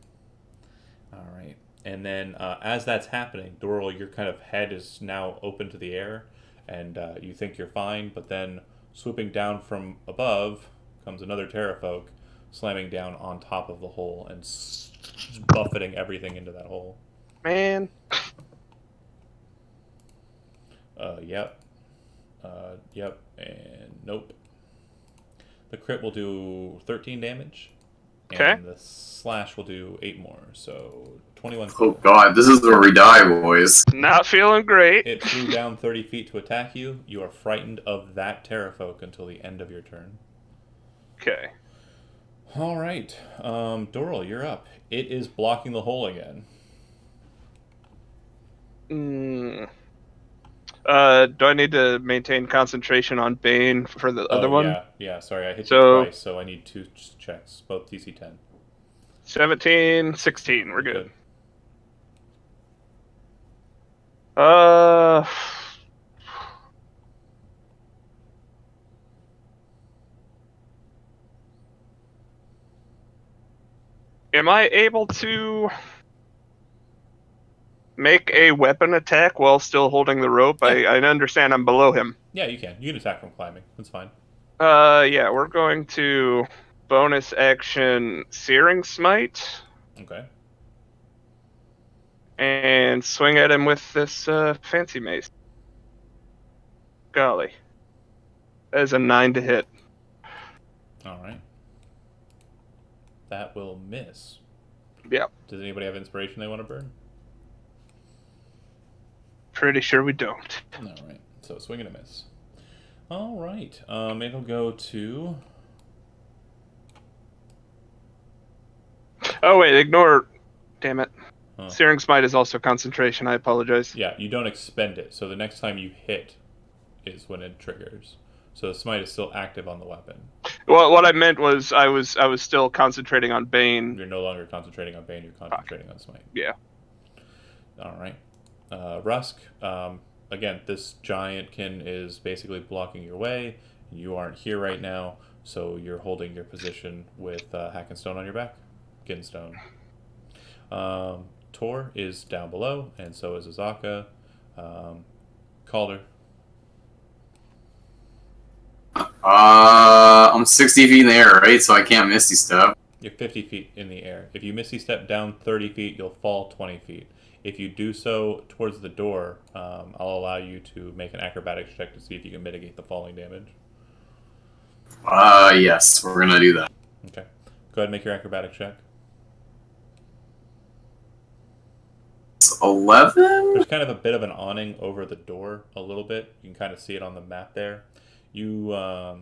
All right. And then as that's happening, Doral, your kind of head is now open to the air, and you think you're fine, but then swooping down from above comes another Terrafolk, slamming down on top of the hole and just buffeting everything into that hole. Man. Yep. Yep. And nope. The crit will do 13 damage. Okay. And the slash will do 8 more. So 21 Oh total. god, this is where we die, boys. Not feeling great. It flew down 30 feet to attack you. You are frightened of that Terrafolk until the end of your turn. Okay. All right. Doral, you're up. It is blocking the hole again. Do I need to maintain concentration on Bane for the other one? Yeah. Sorry, I hit So- you twice, so I need 2 checks, both DC 10. 17, 16. We're good. Am I able to make a weapon attack while still holding the rope? Yeah. I understand I'm below him. Yeah, you can. You can attack from climbing. That's fine. Yeah, we're going to bonus action Searing Smite Okay. and swing at him with this fancy mace. Golly. That is a 9 to hit. All right. That will miss. Yeah. Does anybody have inspiration they want to burn? Pretty sure we don't. All right. So swing and a miss. All right. It'll go to. Oh wait, ignore. Damn it. Huh. Searing Smite is also concentration. I apologize. Yeah, you don't expend it. So the next time you hit is when it triggers. So the smite is still active on the weapon. Well, what I meant was I was still concentrating on Bane. You're no longer concentrating on Bane. You're concentrating on smite. Yeah. All right. Rusk. Again, this giantkin is basically blocking your way. You aren't here right now, so you're holding your position with Hackenstone on your back. Ginstone. Tor is down below, and so is Azaka. Calder. I'm 60 feet in the air, right? So I can't misty step. You're 50 feet in the air. If you misty step down 30 feet, you'll fall 20 feet. If you do so towards the door, I'll allow you to make an acrobatics check to see if you can mitigate the falling damage. Yes, we're gonna do that. Okay. Go ahead and make your acrobatic check. It's 11? There's kind of a bit of an awning over the door a little bit. You can kind of see it on the map there. You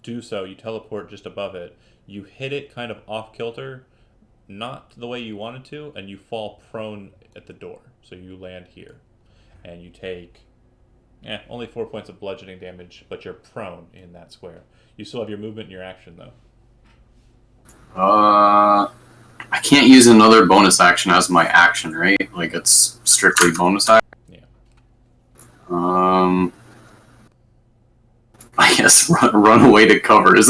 do so, you teleport just above it. You hit it kind of off kilter, not the way you wanted to, and you fall prone at the door. So you land here. And you take only 4 points of bludgeoning damage, but you're prone in that square. You still have your movement and your action, though. I can't use another bonus action as my action, right? Like, it's strictly bonus action? Yeah. I guess run away to cover. Is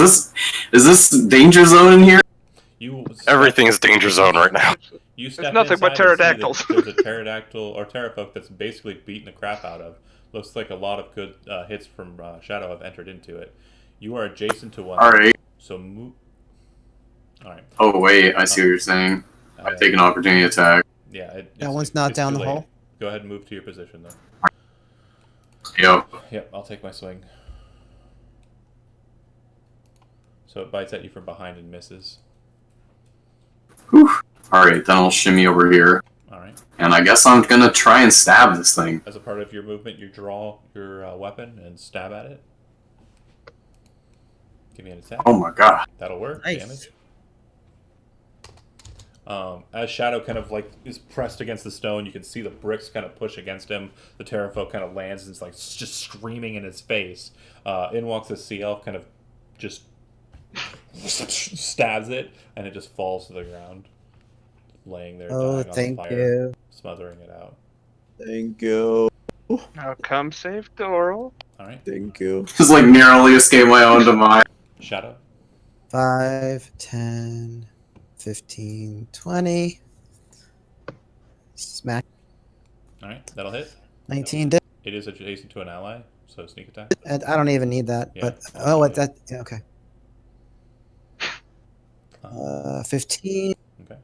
this danger zone in here? Everything is danger zone right now. You step nothing but inside and see pterodactyls. that there's a pterodactyl or pterofolk that's basically beating the crap out of. Looks like a lot of good hits from Shadow have entered into it. You are adjacent to one. All right. So move. All right. Oh wait, I see what you're saying. I take an opportunity attack. Yeah. That one's not down too the late. hole. Go ahead and move to your position, though. Yep. Yep. I'll take my swing. So it bites at you from behind and misses. Whew. All right, then I'll shimmy over here. All right. And I guess I'm gonna try and stab this thing. As a part of your movement, you draw your weapon and stab at it. Give me an attack. Oh my god. That'll work. Nice. Damage. As Shadow kind of like is pressed against the stone, you can see the bricks kind of push against him. The Terrafolk kind of lands and it's like just screaming in his face. In walks the Sea Elf, kind of just stabs it, and it just falls to the ground, laying there Oh, dying on thank the fire, you. smothering it out. Thank you. Now come save Doral. All right, Thank you. Just like narrowly escape my own demise. Shadow. 5, 10, 15, 20. Smack. All right, that'll hit. 19 did. It is adjacent to an ally, so sneak attack. And I don't even need that. Yeah. But what that? Yeah, okay. 15. Okay.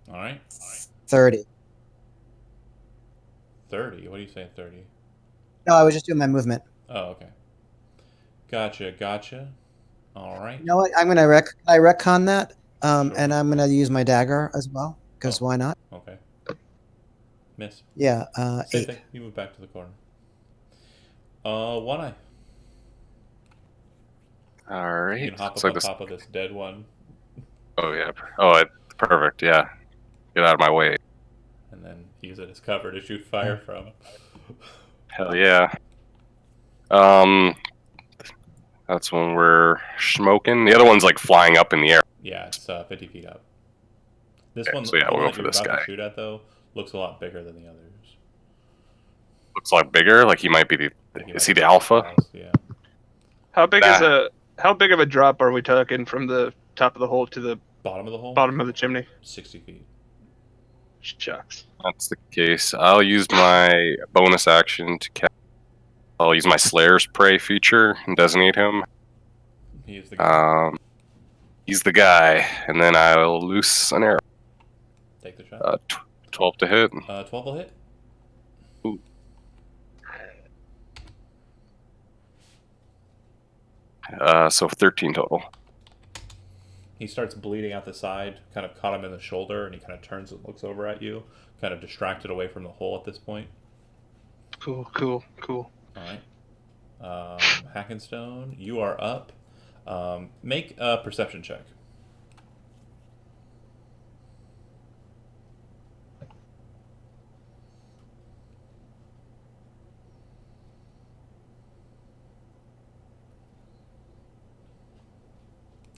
All right. 30. 30. What are you saying? 30. No, I was just doing my movement. Oh, okay. Gotcha. All right. You know what? I'm gonna retcon that, and I'm gonna use my dagger as well, because why not? Okay. Miss. Yeah, Same 8. thing. You move back to the corner. One eye. All You right. can hop Looks up like on this. top of this dead one, Oh yeah. Oh, perfect. Yeah. Get out of my way. and then use it as cover to shoot fire from. Hell yeah. That's when we're smoking. The other one's like flying up in the air. Yeah, it's 50 feet up. This Okay, one, so yeah, the we'll one go that for you're this about guy. to shoot at, though, looks a lot bigger than the others. Looks a lot bigger. Like he might be the. Like Is might he the be alpha? boss, yeah. How big of a drop are we talking from the top of the hole to the Bottom of the hole? bottom of the chimney? 60 feet. Shucks. That's the case. I'll use my bonus action to cast. I'll use my Slayer's Prey feature and designate him. He is the guy. He's the guy, and then I'll loose an arrow. Take the shot. 12 to hit. 12 will hit. Ooh. So 13 total. He starts bleeding out the side, kind of caught him in the shoulder, and he kind of turns and looks over at you, kind of distracted away from the hole at this point. Cool. All right. Hackenstone, you are up. Make a perception check.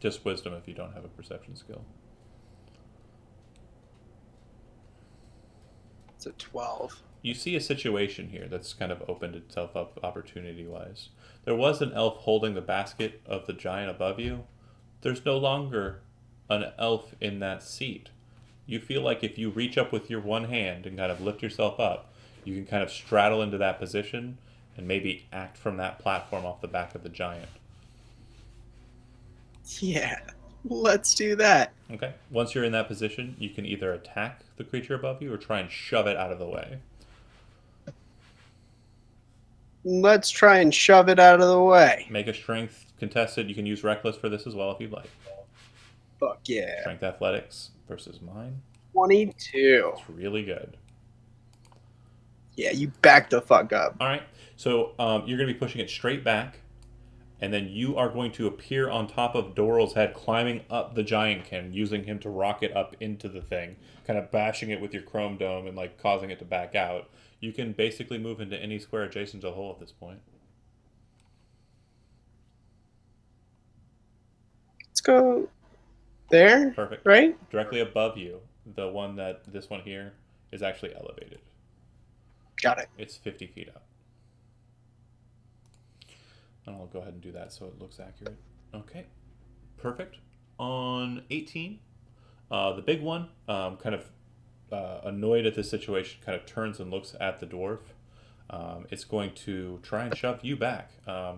Just wisdom if you don't have a perception skill. It's a 12. You see a situation here that's kind of opened itself up opportunity-wise. There was an elf holding the basket of the giant above you. There's no longer an elf in that seat. You feel like if you reach up with your one hand and kind of lift yourself up, you can kind of straddle into that position and maybe act from that platform off the back of the giant. Yeah, let's do that. Okay. Once you're in that position, you can either attack the creature above you or try and shove it out of the way. Let's try and shove it out of the way. Make a strength contested. You can use reckless for this as well if you'd like. Fuck yeah. Strength athletics versus mine. 22. It's really good. Yeah, you back the fuck up. All right. So you're going to be pushing it straight back, and then you are going to appear on top of Doral's head, climbing up the giantkin, using him to rocket up into the thing, kind of bashing it with your chrome dome and like causing it to back out. You can basically move into any square adjacent to the hole at this point. Let's go there. Perfect. Right? Directly above you, the one that this one here is actually elevated. Got it. It's 50 feet up. And I'll go ahead and do that so it looks accurate. Okay. Perfect. On 18, the big one, kind of annoyed at this situation, kind of turns and looks at the dwarf. It's going to try and shove you back.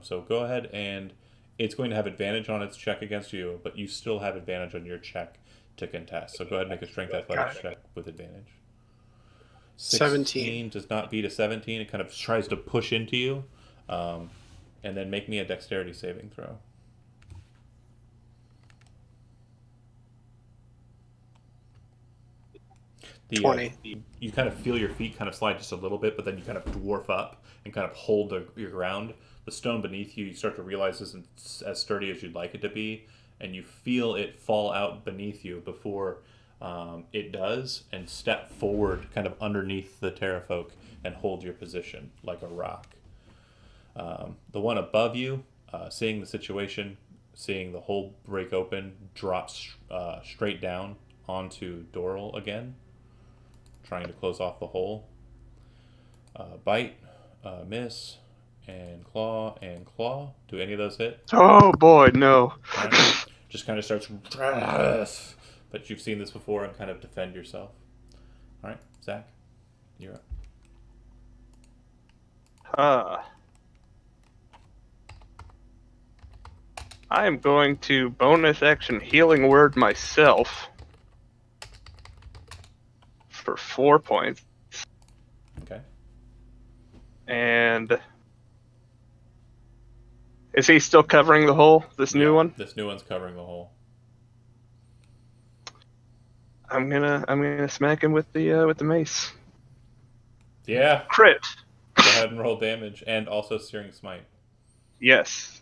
So go ahead, and it's going to have advantage on its check against you, but you still have advantage on your check to contest. So go ahead and make a strength athletics check with advantage. 17 does not beat a 17. It kind of tries to push into you. And then make me a dexterity saving throw. The, 20. You kind of feel your feet kind of slide just a little bit, but then you kind of dwarf up and kind of hold your ground. The stone beneath you start to realize isn't as sturdy as you'd like it to be, and you feel it fall out beneath you before it does, and step forward kind of underneath the Terrafolk and hold your position like a rock. The one above you, seeing the situation, seeing the hole break open, drops straight down onto Doral again, trying to close off the hole. Bite, miss, and claw, and claw. Do any of those hit? Oh boy, no. Right. Just kind of starts, but you've seen this before and kind of defend yourself. All right, Zach, you're up. I am going to bonus action healing word myself for 4 points. Okay. And is he still covering the hole? This new one? This new one's covering the hole. I'm gonna smack him with the mace. Yeah. Crit. Go ahead and roll damage, and also Searing Smite. Yes.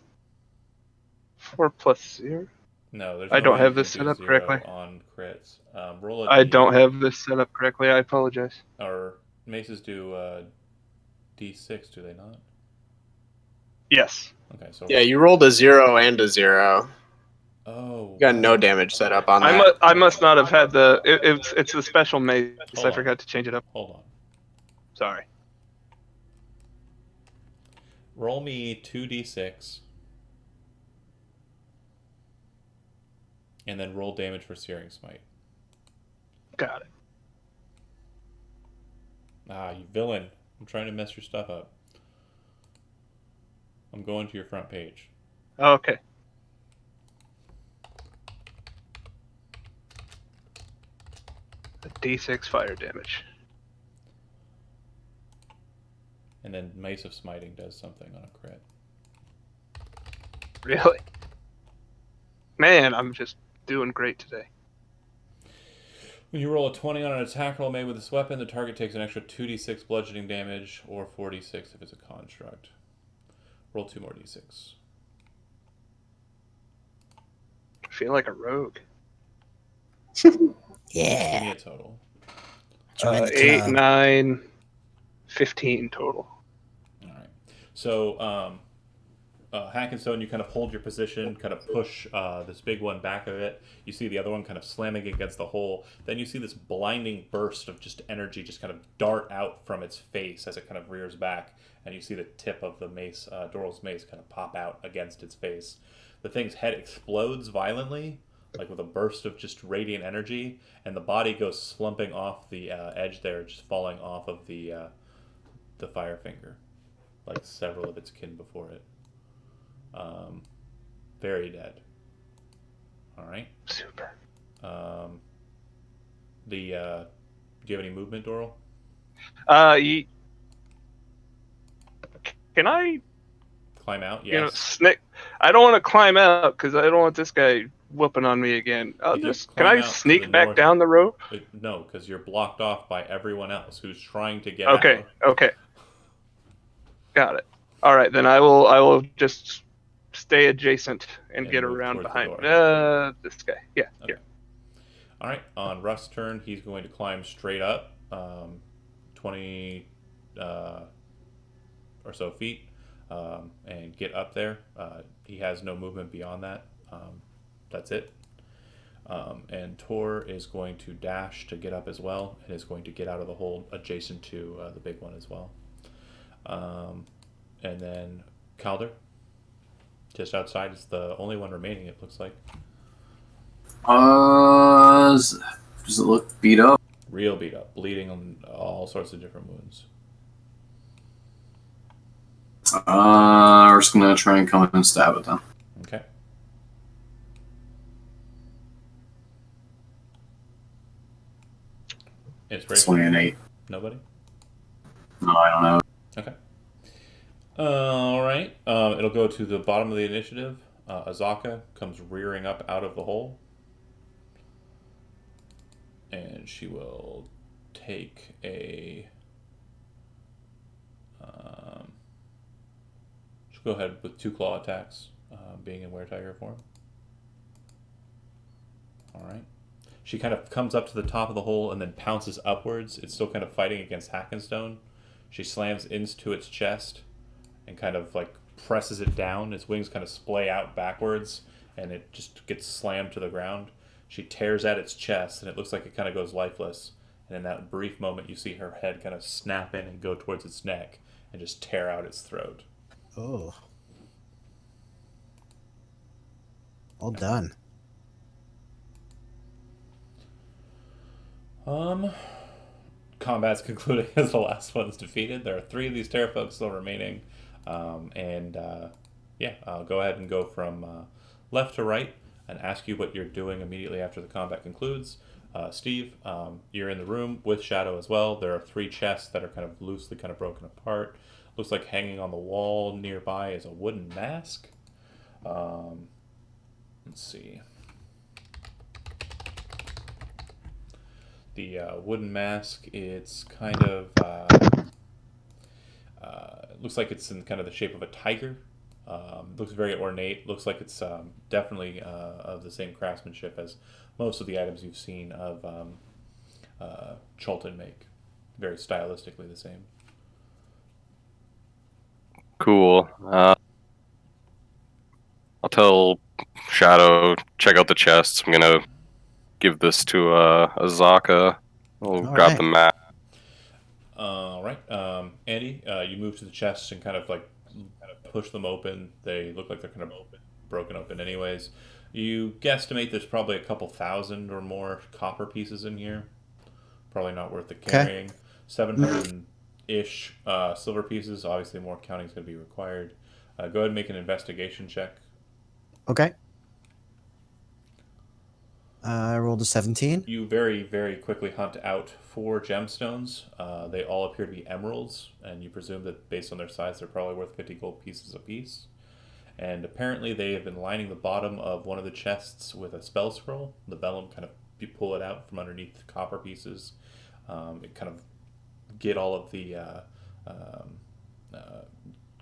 4 plus 0. No, there's. I no don't way have you this can set do up 0 correctly. on crits. Roll a I D, don't have this set up correctly. I apologize. Or maces do D6, do they not? Yes. Okay, so Yeah, you rolled a 0 and a 0. Oh. You got no damage set up on that. I must not have had the. It's the special mace. Hold I on. forgot to change it up. Hold on. Sorry. Roll me 2d6. And then roll damage for Searing Smite. Got it. Ah, you villain. I'm trying to mess your stuff up. I'm going to your front page. Okay. A D6 fire damage. And then Mace of Smiting does something on a crit. Really? Man, I'm just doing great today. When you roll a 20 on an attack roll made with this weapon, the target takes an extra 2d6 bludgeoning damage, or 4d6 if it's a construct. Roll 2 more d6. I feel like a rogue. Give me Yeah. a total. Join the 8, club. 9, 15 total. All right. So, Hackenstone, you kind of hold your position, kind of push this big one back of it. You see the other one kind of slamming against the hole. Then you see this blinding burst of just energy just kind of dart out from its face as it kind of rears back. And you see the tip of the mace, Doral's mace, kind of pop out against its face. The thing's head explodes violently, like with a burst of just radiant energy, and the body goes slumping off the edge there, just falling off of the Firefinger, like several of its kin before it. Very dead. All right. Super. Do you have any movement, Doral? Can I, Climb out? Yes. snake? I don't want to climb out because I don't want this guy whooping on me again. You Can I climb out to sneak the back north. down the rope? No, because you're blocked off by everyone else who's trying to get Okay. out. Okay. Got it. All right, then I will just stay adjacent and get move around towards the behind door. this guy. Yeah. Okay. Here. All right. On Russ's turn, he's going to climb straight up, 20 or so feet, and get up there. He has no movement beyond that. That's it. And Tor is going to dash to get up as well, and is going to get out of the hole adjacent to the big one as well. And then Calder, just outside, is the only one remaining, it looks like. Does it look beat up? Real beat up, bleeding on all sorts of different wounds. We're just gonna try and come in and stab it then. Okay. It's Inspiration? only an 8. Nobody? No, I don't know. Okay. All right. It'll go to the bottom of the initiative. Azaka comes rearing up out of the hole. And she will take a... she'll go ahead with 2 claw attacks, being in Were-Tiger form. Alright. She kind of comes up to the top of the hole and then pounces upwards. It's still kind of fighting against Hackenstone. She slams into its chest and kind of like presses it down. Its wings kind of splay out backwards and it just gets slammed to the ground. She tears at its chest and it looks like it kind of goes lifeless. And in that brief moment, you see her head kind of snap in and go towards its neck and just tear out its throat. Oh. All done. Combat's concluding as the last one's defeated. There are 3 of these Terrafolk still remaining. I'll go ahead and go from left to right and ask you what you're doing immediately after the combat concludes. Steve, you're in the room with Shadow as well. There are 3 chests that are kind of loosely kind of broken apart. Looks like hanging on the wall nearby is a wooden mask. Let's see. The wooden mask, it's kind of looks like it's in kind of the shape of a tiger. Looks very ornate. Looks like it's definitely of the same craftsmanship as most of the items you've seen of Chultan make. Very stylistically the same. Cool. I'll tell Shadow, check out the chests. I'm gonna give this to Azaka. We'll grab right. the map. All right, Andy, you move to the chests and kind of push them open. They look like they're kind of broken open anyways. You guesstimate there's probably a couple thousand or more copper pieces in here. Probably not worth the carrying. 700-ish silver pieces. Obviously, more counting is going to be required. Go ahead and make an investigation check. Okay. I rolled a 17. You very, very quickly hunt out 4 gemstones. They all appear to be emeralds, and you presume that based on their size, they're probably worth 50 gold pieces apiece. And apparently they have been lining the bottom of one of the chests with a spell scroll. The vellum kind of, you pull it out from underneath the copper pieces. It kind of get all of the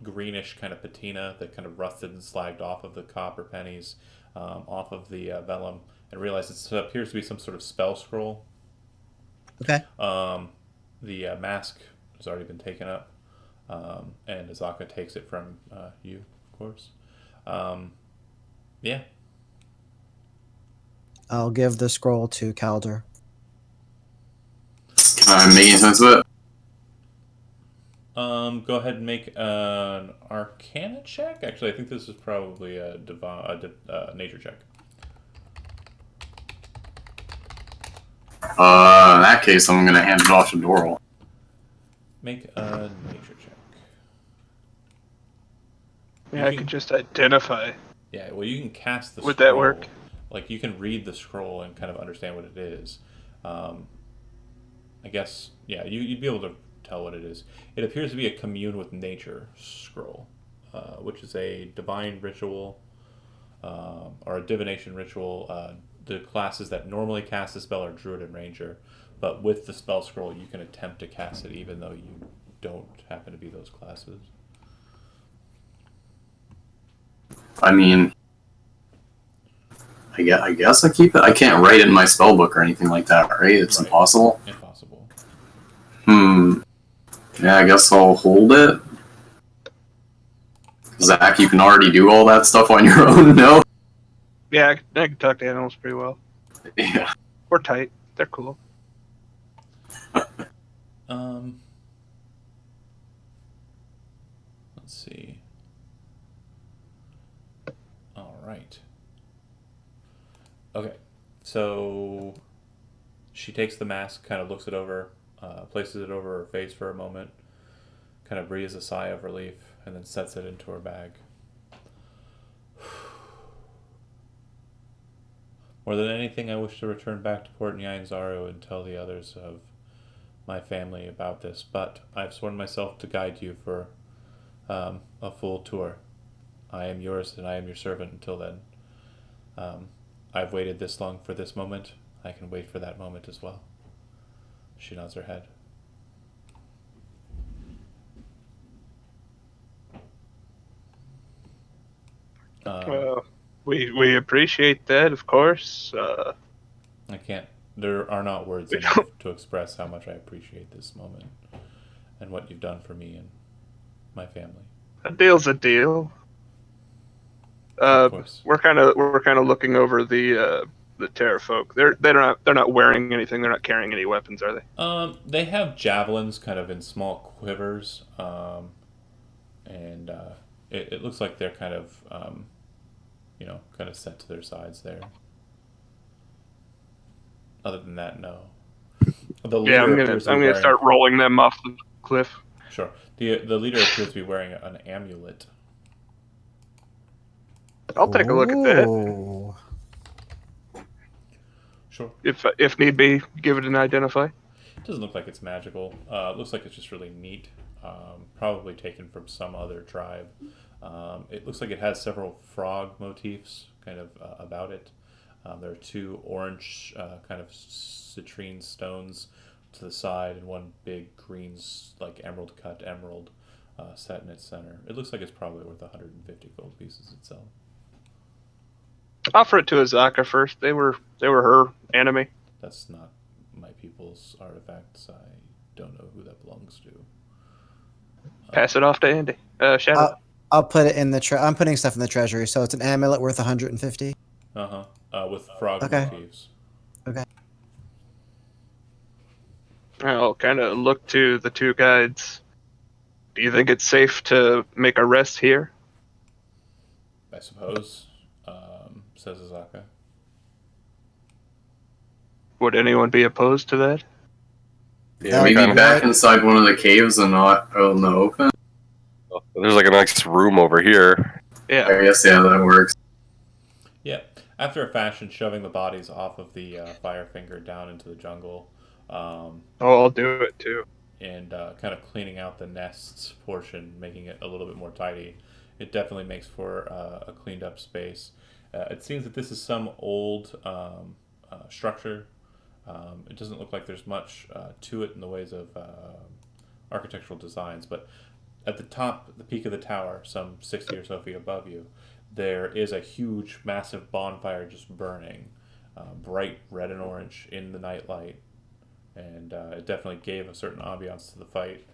greenish kind of patina that kind of rusted and slagged off of the copper pennies off of the vellum, and realize it appears to be some sort of spell scroll. Okay. The mask has already been taken up, and Azaka takes it from you, of course. Yeah. I'll give the scroll to Calder. Can I make any sense of it? Go ahead and make an Arcana check. Actually, I think this is probably a nature check. In that case, I'm gonna hand it off to Doral. Make a nature check. Yeah, I could just identify. Yeah, well, you can cast the Would scroll. that work? Like, you can read the scroll and kind of understand what it is. I guess, yeah, you'd be able to tell what it is. It appears to be a commune with nature scroll, which is a divine ritual, or a divination ritual. The classes that normally cast the spell are Druid and Ranger, but with the spell scroll, you can attempt to cast it even though you don't happen to be those classes. I mean, I guess I keep it. I can't write it in my spell book or anything like that, right? It's Right. impossible. Impossible. Yeah, I guess I'll hold it. Zach, you can already do all that stuff on your own, no? Yeah, I can talk to animals pretty well. Yeah. We're tight. They're cool. Let's see. All right. Okay, so she takes the mask, kind of looks it over, places it over her face for a moment, kind of breathes a sigh of relief, and then sets it into her bag. More than anything, I wish to return back to Port Nyanzaru and tell the others of my family about this, but I've sworn myself to guide you for a full tour. I am yours and I am your servant until then. I've waited this long for this moment. I can wait for that moment as well. She nods her head. We appreciate that, of course. I can't. There are not words enough to express how much I appreciate this moment and what you've done for me and my family. A deal's a deal. Of course. We're kind of looking over the Terra folk. They're not wearing anything. They're not carrying any weapons, are they? They have javelins, kind of in small quivers, and it looks like they're kind of, kind of set to their sides there. Other than that, no. The leader I'm gonna start rolling them off the cliff. Sure. The leader appears to be wearing an amulet. I'll take a look at that. Ooh. Sure. If need be, give it an identify. It doesn't look like it's magical. It looks like it's just really neat. Probably taken from some other tribe. It looks like it has several frog motifs kind of about it. There are 2 orange kind of citrine stones to the side and 1 big green, like emerald cut emerald set in its center. It looks like it's probably worth 150 gold pieces itself. Offer it to Azaka first. They were her enemy. That's not my people's artifacts. I don't know who that belongs to. Pass it off to Andy. Shadow. I'll put it in the I'm putting stuff in the treasury, so it's an amulet worth 150. With frog Okay. motifs. Okay. I'll kind of look to the 2 guides. Do you think it's safe to make a rest here? I suppose. says Azaka. Would anyone be opposed to that? Yeah, maybe kinda- back inside one of the caves and not out in the open. There's like a nice room over here. Yeah. I guess, yeah, that works. Yeah, after a fashion, shoving the bodies off of the Firefinger down into the jungle, I'll do it too. and kind of cleaning out the nests portion, making it a little bit more tidy. It definitely makes for a cleaned up space. It seems that this is some old structure. It doesn't look like there's much to it in the ways of architectural designs, but at the top, the peak of the tower, some 60 or so feet above you, there is a huge, massive bonfire just burning, bright red and orange in the nightlight, and it definitely gave a certain ambiance to the fight.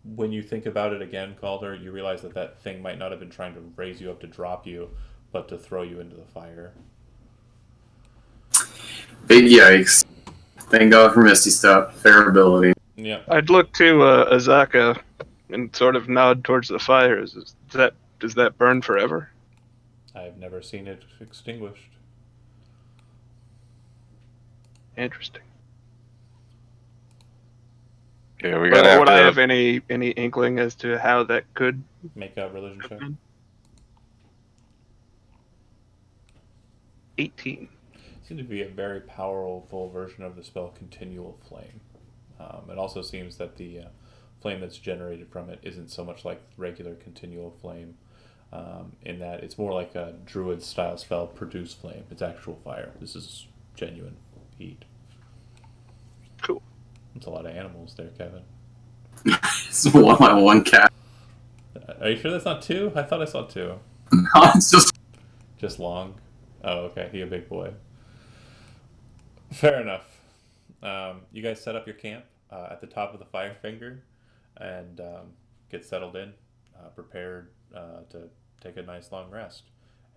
When you think about it again, Calder, you realize that that thing might not have been trying to raise you up to drop you, but to throw you into the fire. Big yikes. Thank God for Misty Step. Fair ability. Yeah. I'd look to Azaka and sort of nod towards the fire. Does that burn forever? I've never seen it extinguished. Interesting. Okay, we gotta Would have I to. have any inkling as to how that could Make a religion check. happen? 18. Seems to be a very powerful version of the spell Continual Flame. It also seems that the flame that's generated from it isn't so much like regular Continual Flame, in that it's more like a druid style spell, Produce Flame. It's actual fire. This is genuine heat. Cool. It's a lot of animals there, Kevin. It's one cat. Are you sure that's not two? I thought I saw two. No, it's Just long? Oh, okay. He a big boy. Fair enough. You guys set up your camp at the top of the Firefinger and get settled in, prepared to take a nice long rest.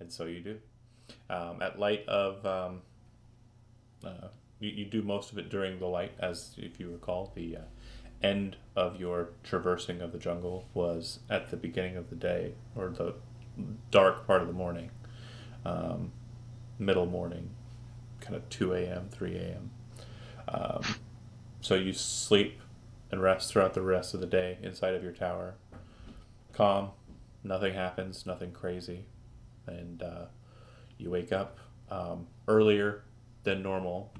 And so you do. At light of... you do most of it during the light, as if you recall, the end of your traversing of the jungle was at the beginning of the day, or the dark part of the morning, middle morning, kind of 2 a.m., 3 a.m. So you sleep and rest throughout the rest of the day inside of your tower. Calm, nothing happens, nothing crazy, and you wake up earlier than normal,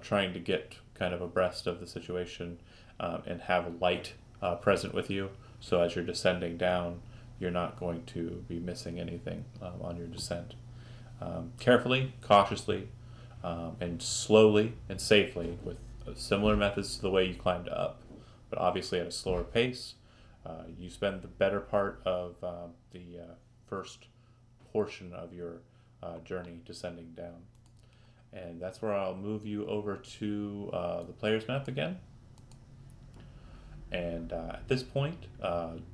trying to get kind of abreast of the situation and have light present with you, so as you're descending down, you're not going to be missing anything on your descent. Carefully, cautiously, and slowly and safely, with similar methods to the way you climbed up, but obviously at a slower pace. You spend the better part of the first portion of your journey descending down. And that's where I'll move you over to the player's map again. And at this point,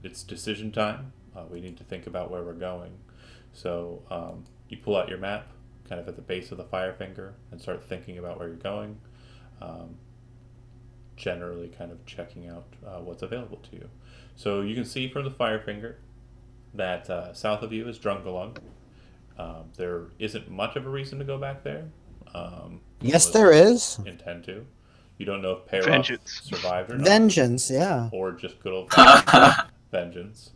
it's decision time. We need to think about where we're going. So you pull out your map, kind of at the base of the Firefinger, and start thinking about where you're going. Generally kind of checking out what's available to you. So you can see from the Firefinger that south of you is Drungalung. There isn't much of a reason to go back there. Yes, there is. Intend to. You don't know if Peyroth Vengeance. survived or not. Vengeance, yeah. Or just good old vengeance.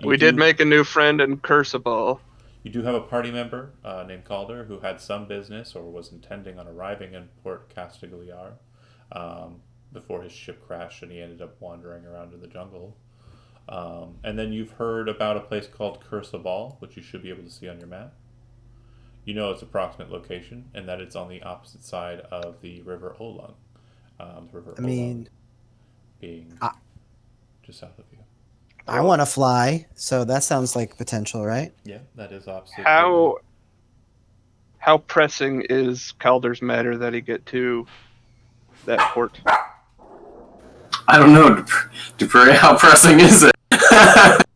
We did make a new friend in Curseball. You do have a party member named Calder who had some business or was intending on arriving in Port Castigliar before his ship crashed and he ended up wandering around in the jungle. And then you've heard about a place called Curseball, which you should be able to see on your map. You know its approximate location, and that it's on the opposite side of the River Olung. Olung being just south of you. I want to fly, so that sounds like potential, right? Yeah, that is opposite. How pressing is Calder's matter that he get to that port? I don't know, Dupree, how pressing is it?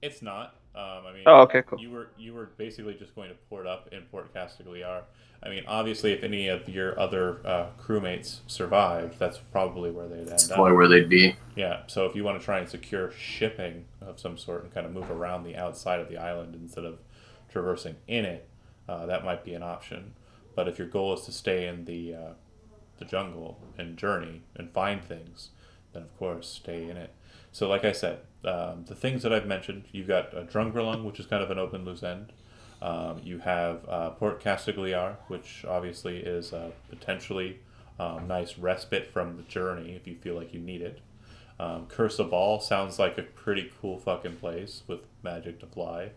It's not. I mean, Oh, okay, cool. You were basically just going to port up in Port Castigliar. I mean, obviously, if any of your other crewmates survived, that's probably where they'd end That's up. probably where they'd be. Yeah, so if you want to try and secure shipping of some sort and kind of move around the outside of the island instead of traversing in it, that might be an option. But if your goal is to stay in the jungle and journey and find things, then of course stay in it. So like I said, the things that I've mentioned, you've got Drungrelung, which is kind of an open loose end. You have Port Castigliar, which obviously is potentially nice respite from the journey if you feel like you need it. Curse of Ball sounds like a pretty cool fucking place with magic to fly.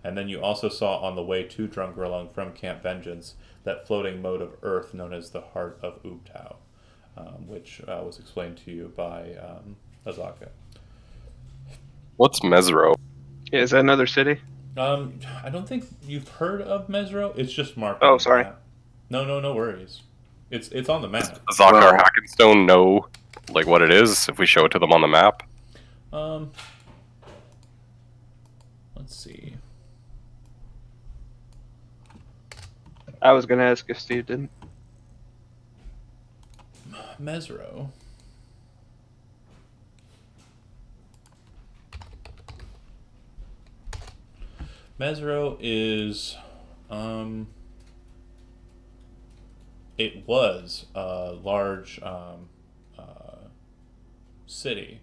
And then you also saw on the way to Drungrelung from Camp Vengeance that floating mode of Earth known as the Heart of Ubtao, which was explained to you by Azaka. What's Mesro? Yeah, is that another city? I don't think you've heard of Mesro. It's just marked Oh, on the sorry. map. No worries. It's on the map. Does Azaka or Hackenstone know like what it is if we show it to them on the map? Let's see. I was gonna ask if Steve didn't. Mesro. Mesro is, it was a large city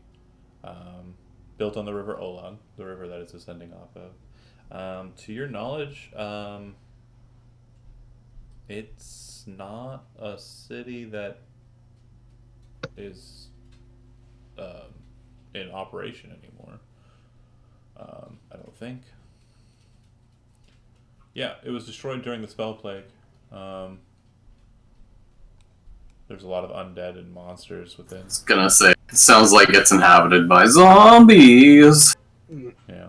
built on the river Olang, the river that it's ascending off of. To your knowledge, it's not a city that is in operation anymore. I don't think. Yeah, it was destroyed during the spell plague. There's a lot of undead and monsters within. I was gonna say, it sounds like it's inhabited by zombies. Yeah.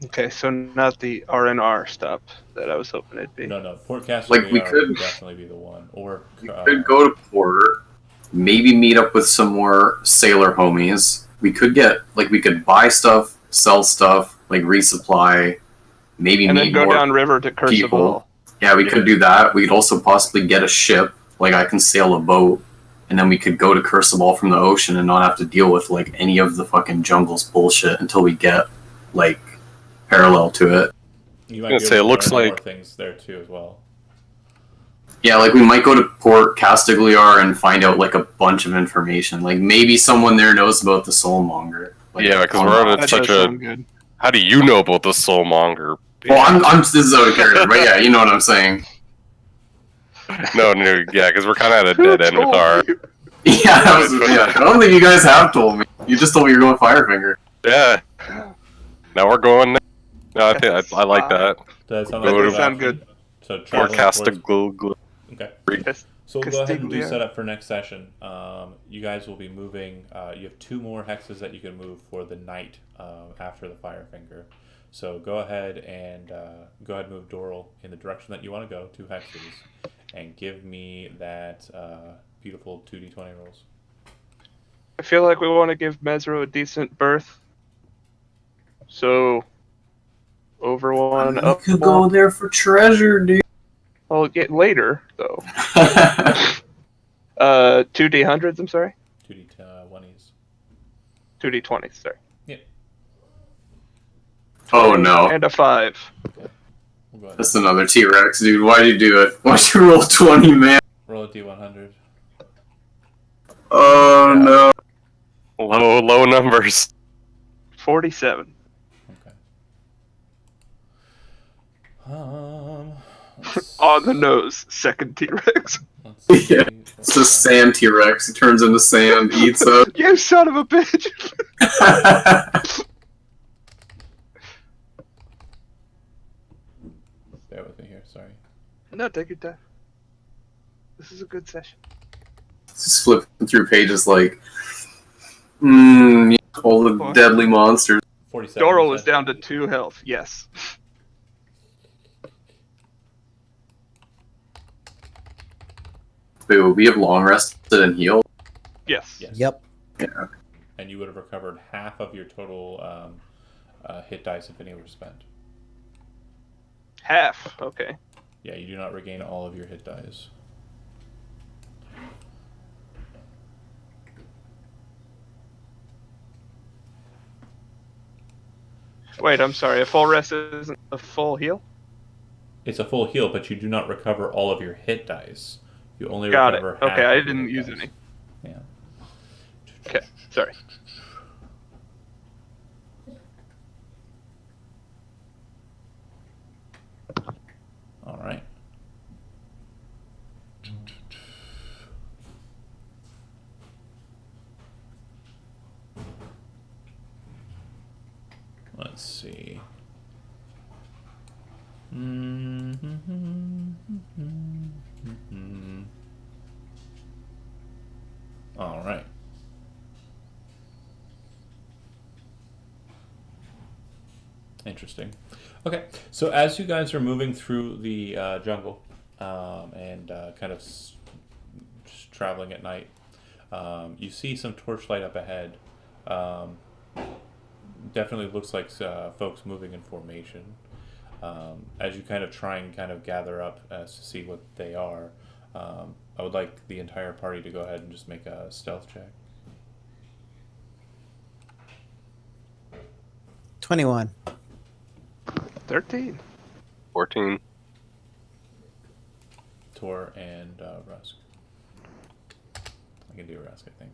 Okay, so not the RNR stop that I was hoping it'd be. No. Port Castigliar Like, we could- would definitely be the one. Or We could go to Port, maybe meet up with some more sailor homies. We could we could buy stuff, sell stuff, like resupply, maybe And meet then go more down river to Curse of people. Ball. Yeah, we could do that. We could also possibly get a ship. Like, I can sail a boat, and then we could go to Curse of Ball from the ocean and not have to deal with, like, any of the fucking jungle's bullshit until we get, like, parallel to it. you might I be was gonna say, able it to looks learn more like- things there too as well. Yeah, like, we might go to Port Castigliar and find out, like, a bunch of information. Like, maybe someone there knows about the Soulmonger. Like, Yeah, because or we're not. at That such does a. sound good. How do you know about the Soulmonger? Well, this is out of character, but yeah, you know what I'm saying. No, yeah, because we're kind of at a dead end with our. Yeah, I don't think you guys have told me. You just told me you're going Firefinger. Yeah. Now we're going. No, I think I like that. Does that sound That like a does good sound option? good. So Or traveling cast a towards... glue. Okay. Yes. So we'll go ahead and do Castiglia. setup for next session. You guys will be moving. You have 2 more hexes that you can move for the night after the Firefinger. So go ahead and move Doral in the direction that you want to go, 2 hexes, and give me that beautiful 2d20 rolls. I feel like we want to give Mesro a decent berth. So, over one, You up could one. go there for treasure, dude. I'll get later, though. 2D100s, I'm sorry? 2d20s. 2D20s, sorry. Oh no. And a 5. We'll go ahead. That's another T-Rex, dude. Why'd you do it? Why'd you roll 20, man? Roll a d100. Oh no. Low numbers. 47. Okay. On the nose, second T-Rex. Let's see. Yeah. It's a sand T-Rex. He turns into sand, eats up. You son of a bitch! Bear with me here. Sorry. No, take your time. This is a good session. Just flipping through pages like, all the deadly monsters. 47. Doral is down to 2 health, yes. Wait, would we have long rested and healed? Yes. Yes. Yep. Yeah. And you would have recovered half of your total hit dice if any were spent. Half, okay. Yeah, you do not regain all of your hit dice. Wait, I'm sorry. A full rest isn't a full heal? It's a full heal, but you do not recover all of your hit dice. You only Got it. recover half Okay, I of your didn't hit use dice. any. Yeah. Okay, sorry. All right. Let's see. All right. Interesting. Okay, so as you guys are moving through the jungle and kind of just traveling at night, you see some torchlight up ahead. Definitely looks like folks moving in formation. As you kind of try and kind of gather up as to see what they are, I would like the entire party to go ahead and just make a stealth check. 21. 13. 14. Tor and Rusk. I can do Rusk, I think.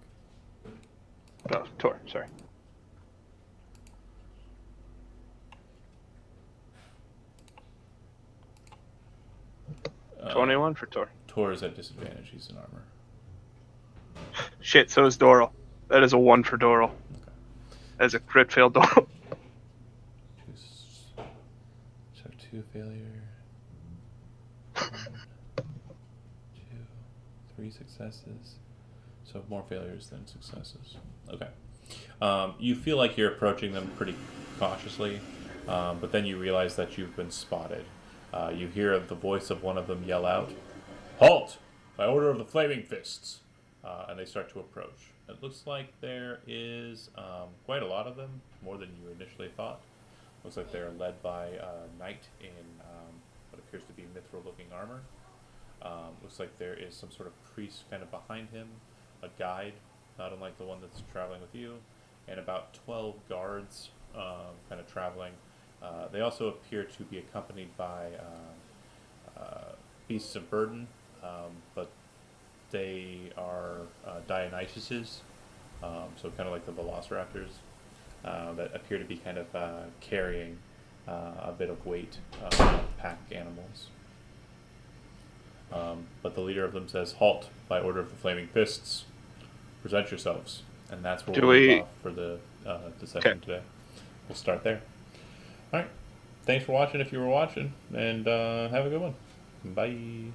Oh, Tor, sorry. Uh, 21 for Tor. Tor is at disadvantage. He's in armor. Shit, so is Doral. That is a 1 for Doral. Okay. That is a crit fail Doral. So 2 failure. 1, 2, 3 successes. So more failures than successes. Okay. You feel like you're approaching them pretty cautiously, but then you realize that you've been spotted. You hear the voice of one of them yell out, "Halt! By order of the Flaming Fists!" And they start to approach. It looks like there is quite a lot of them, more than you initially thought. Looks like they're led by a knight in what appears to be mithril-looking armor. Looks like there is some sort of priest kind of behind him, a guide, not unlike the one that's traveling with you, and about 12 guards kind of traveling. They also appear to be accompanied by beasts of burden, but they are Dionysuses, so kind of like the velociraptors, that appear to be kind of carrying a bit of weight pack animals. But the leader of them says, "Halt! By order of the Flaming Fists, present yourselves." And that's where we'll leave off for the session today. We'll start there. All right. Thanks for watching if you were watching, and have a good one. Bye.